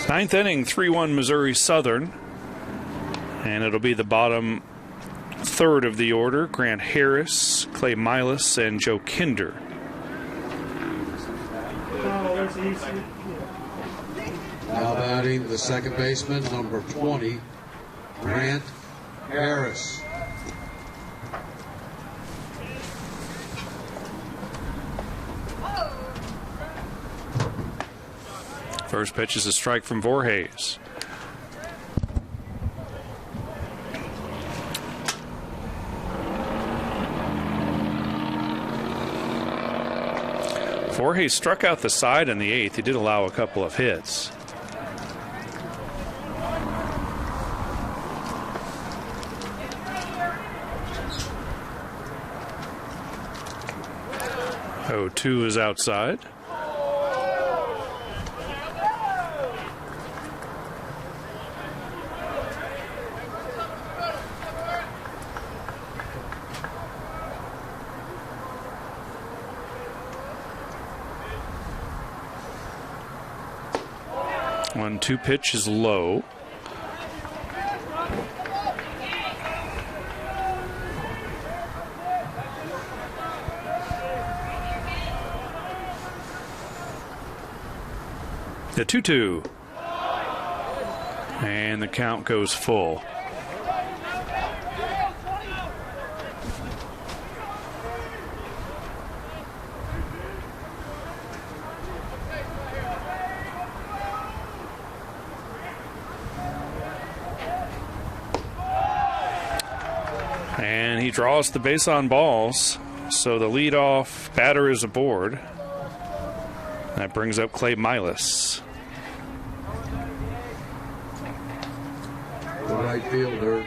Ninth inning, 3-1 Missouri Southern. And it'll be the bottom third of the order. Grant Harris, Clay Milas, and Joe Kinder. now batting the second baseman, number 20, Grant Harris. First pitch is a strike from Voorhees. Voorhees struck out the side in the 8th. He did allow a couple of hits. Oh, 2 is outside. One-two pitch is low. The 2-2. And the count goes full. And he draws the base on balls, so the leadoff batter is aboard. That brings up Clay Milas. The right fielder,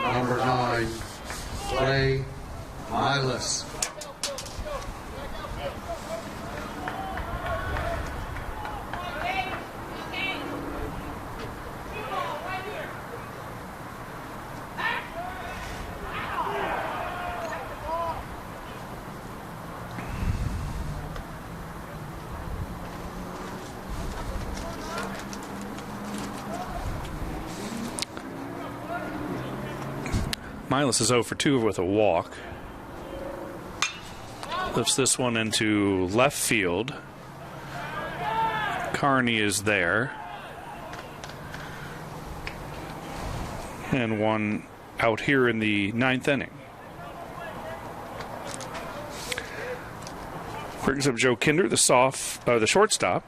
number 9, Clay Milas. Milas is 0 for 2 with a walk. Lifts this one into left field. Carney is there. And one out here in the 9th inning. Brings up Joe Kinder, the shortstop.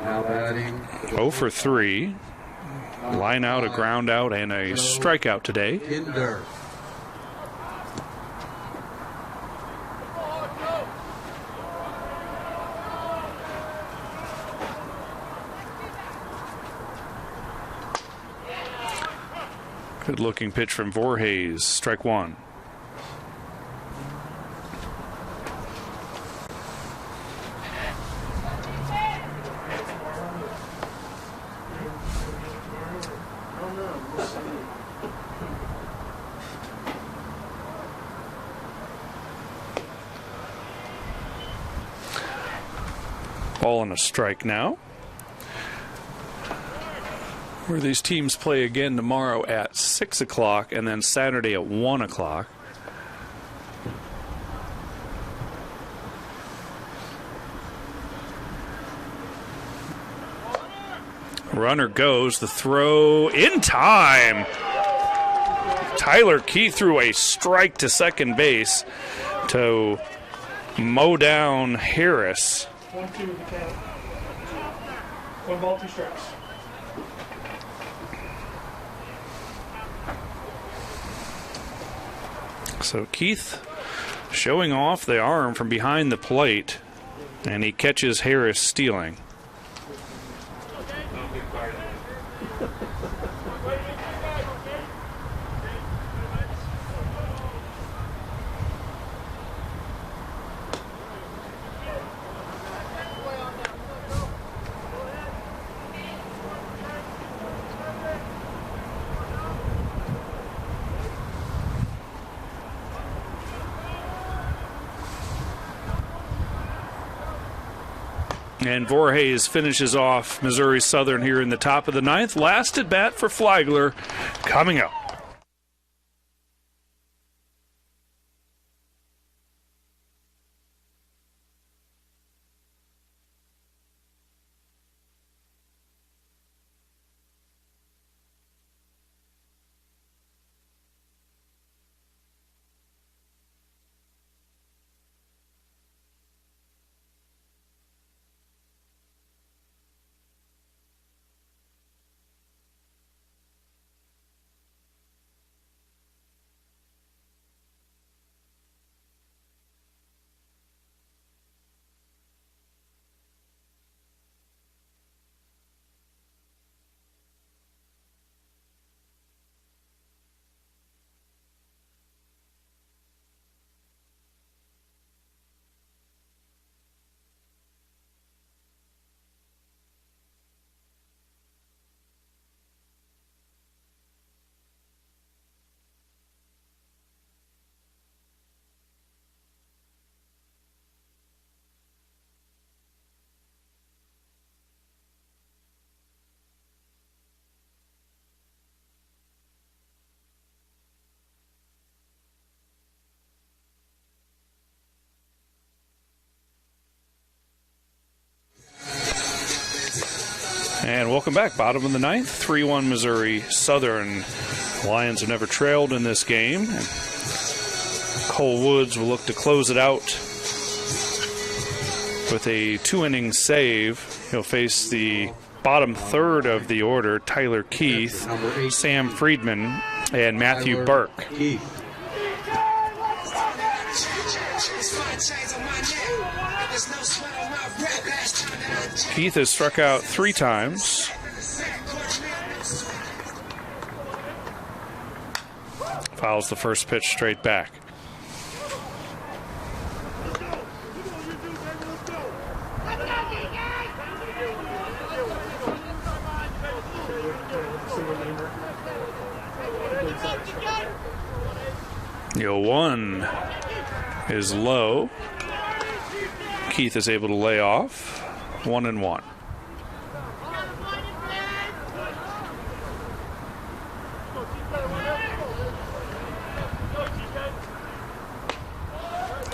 Now batting 0 for 3. Line out, a ground out, and a strikeout today. Kinder. Good looking pitch from Voorhees. Strike 1. Ball and a strike now. Where these teams play again tomorrow at 6 o'clock and then Saturday at 1 o'clock. Runner goes, the throw in time. Tyler Keith threw a strike to second base to mow down Harris. 1-2 the count. 1 ball, 2 strikes. So Keith showing off the arm from behind the plate, and he catches Harris stealing. And Voorhees finishes off Missouri Southern here in the top of the 9th. Last at bat for Flagler coming up. And welcome back. Bottom of the 9th, 3-1 Missouri Southern. Lions have never trailed in this game. Cole Woods will look to close it out with a 2-inning save. He'll face the bottom third of the order, Tyler Keith, Sam Friedman, and Matthew Burke. Keith has struck out 3 times. Fouls the first pitch straight back. The 1 is low. Keith is able to lay off. 1-1.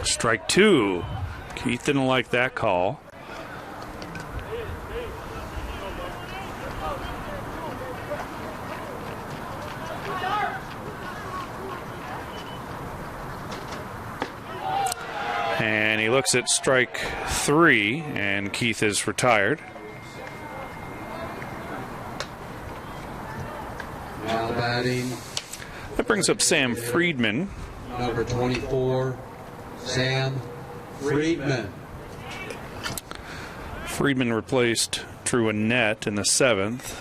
Strike 2. Keith didn't like that call. And he looks at strike 3, and Keith is retired. Now batting. That brings up Sam Friedman. Number 24, Sam Friedman. Friedman replaced Drew Annette in the 7th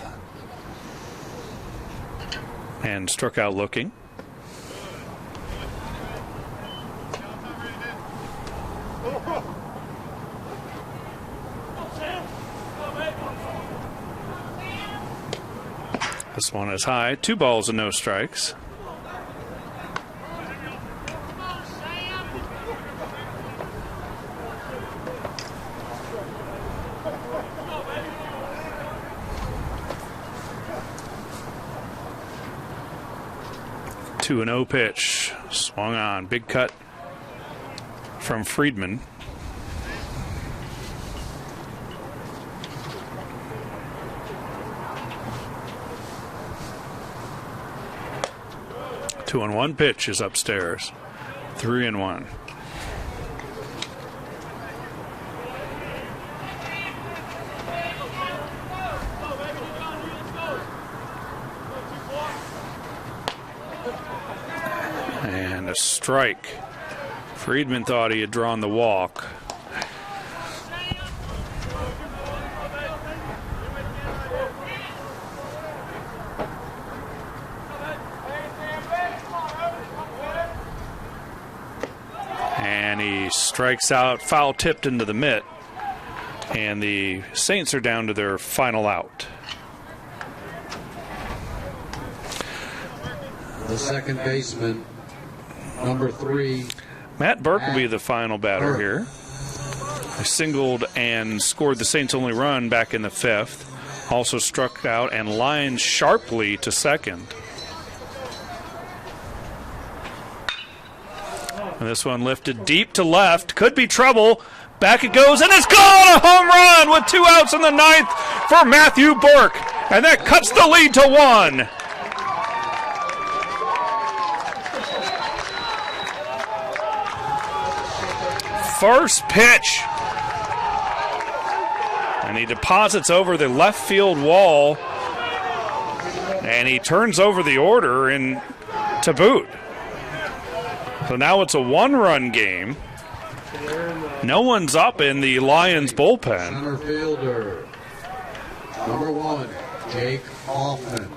and struck out looking. This one is high. 2 balls and no strikes. Two and 0 pitch. Swung on. Big cut from Friedman. Two and 1 pitch is upstairs. 3-1. And a strike. Friedman thought he had drawn the walk. And he strikes out, foul tipped into the mitt. And the Saints are down to their final out. The second baseman, number 3. Matt Burke will be the final batter here. He singled and scored the Saints' only run back in the 5th. Also struck out and lined sharply to second. And this one lifted deep to left. Could be trouble. Back it goes, and it's gone! A home run with 2 outs in the 9th for Matthew Burke. And that cuts the lead to 1. First pitch. And he deposits over the left field wall. And he turns over the order in to boot. So now it's a 1-run game. No one's up in the Lions bullpen. Center fielder, number 1, Jake Hoffman.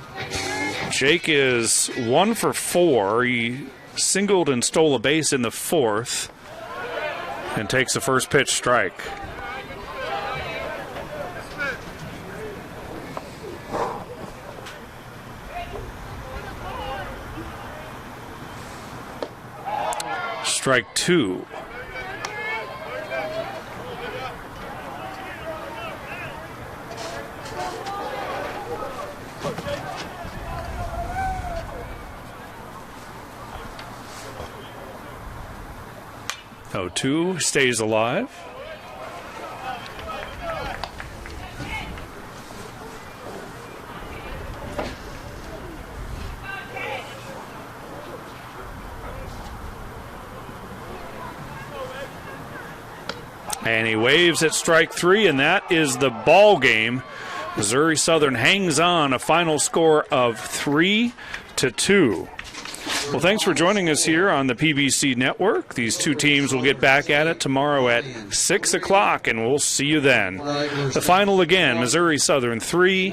Jake is 1 for 4. He singled and stole a base in the 4th and takes the first pitch strike. Strike 2. Oh, 2 stays alive. And he waves at strike 3, and that is the ball game Missouri Southern hangs on, a final score of 3-2. Well, thanks for joining us here on the PBC Network. These two teams will get back at it tomorrow at 6 o'clock, and we'll see you then. The final again, Missouri Southern 3,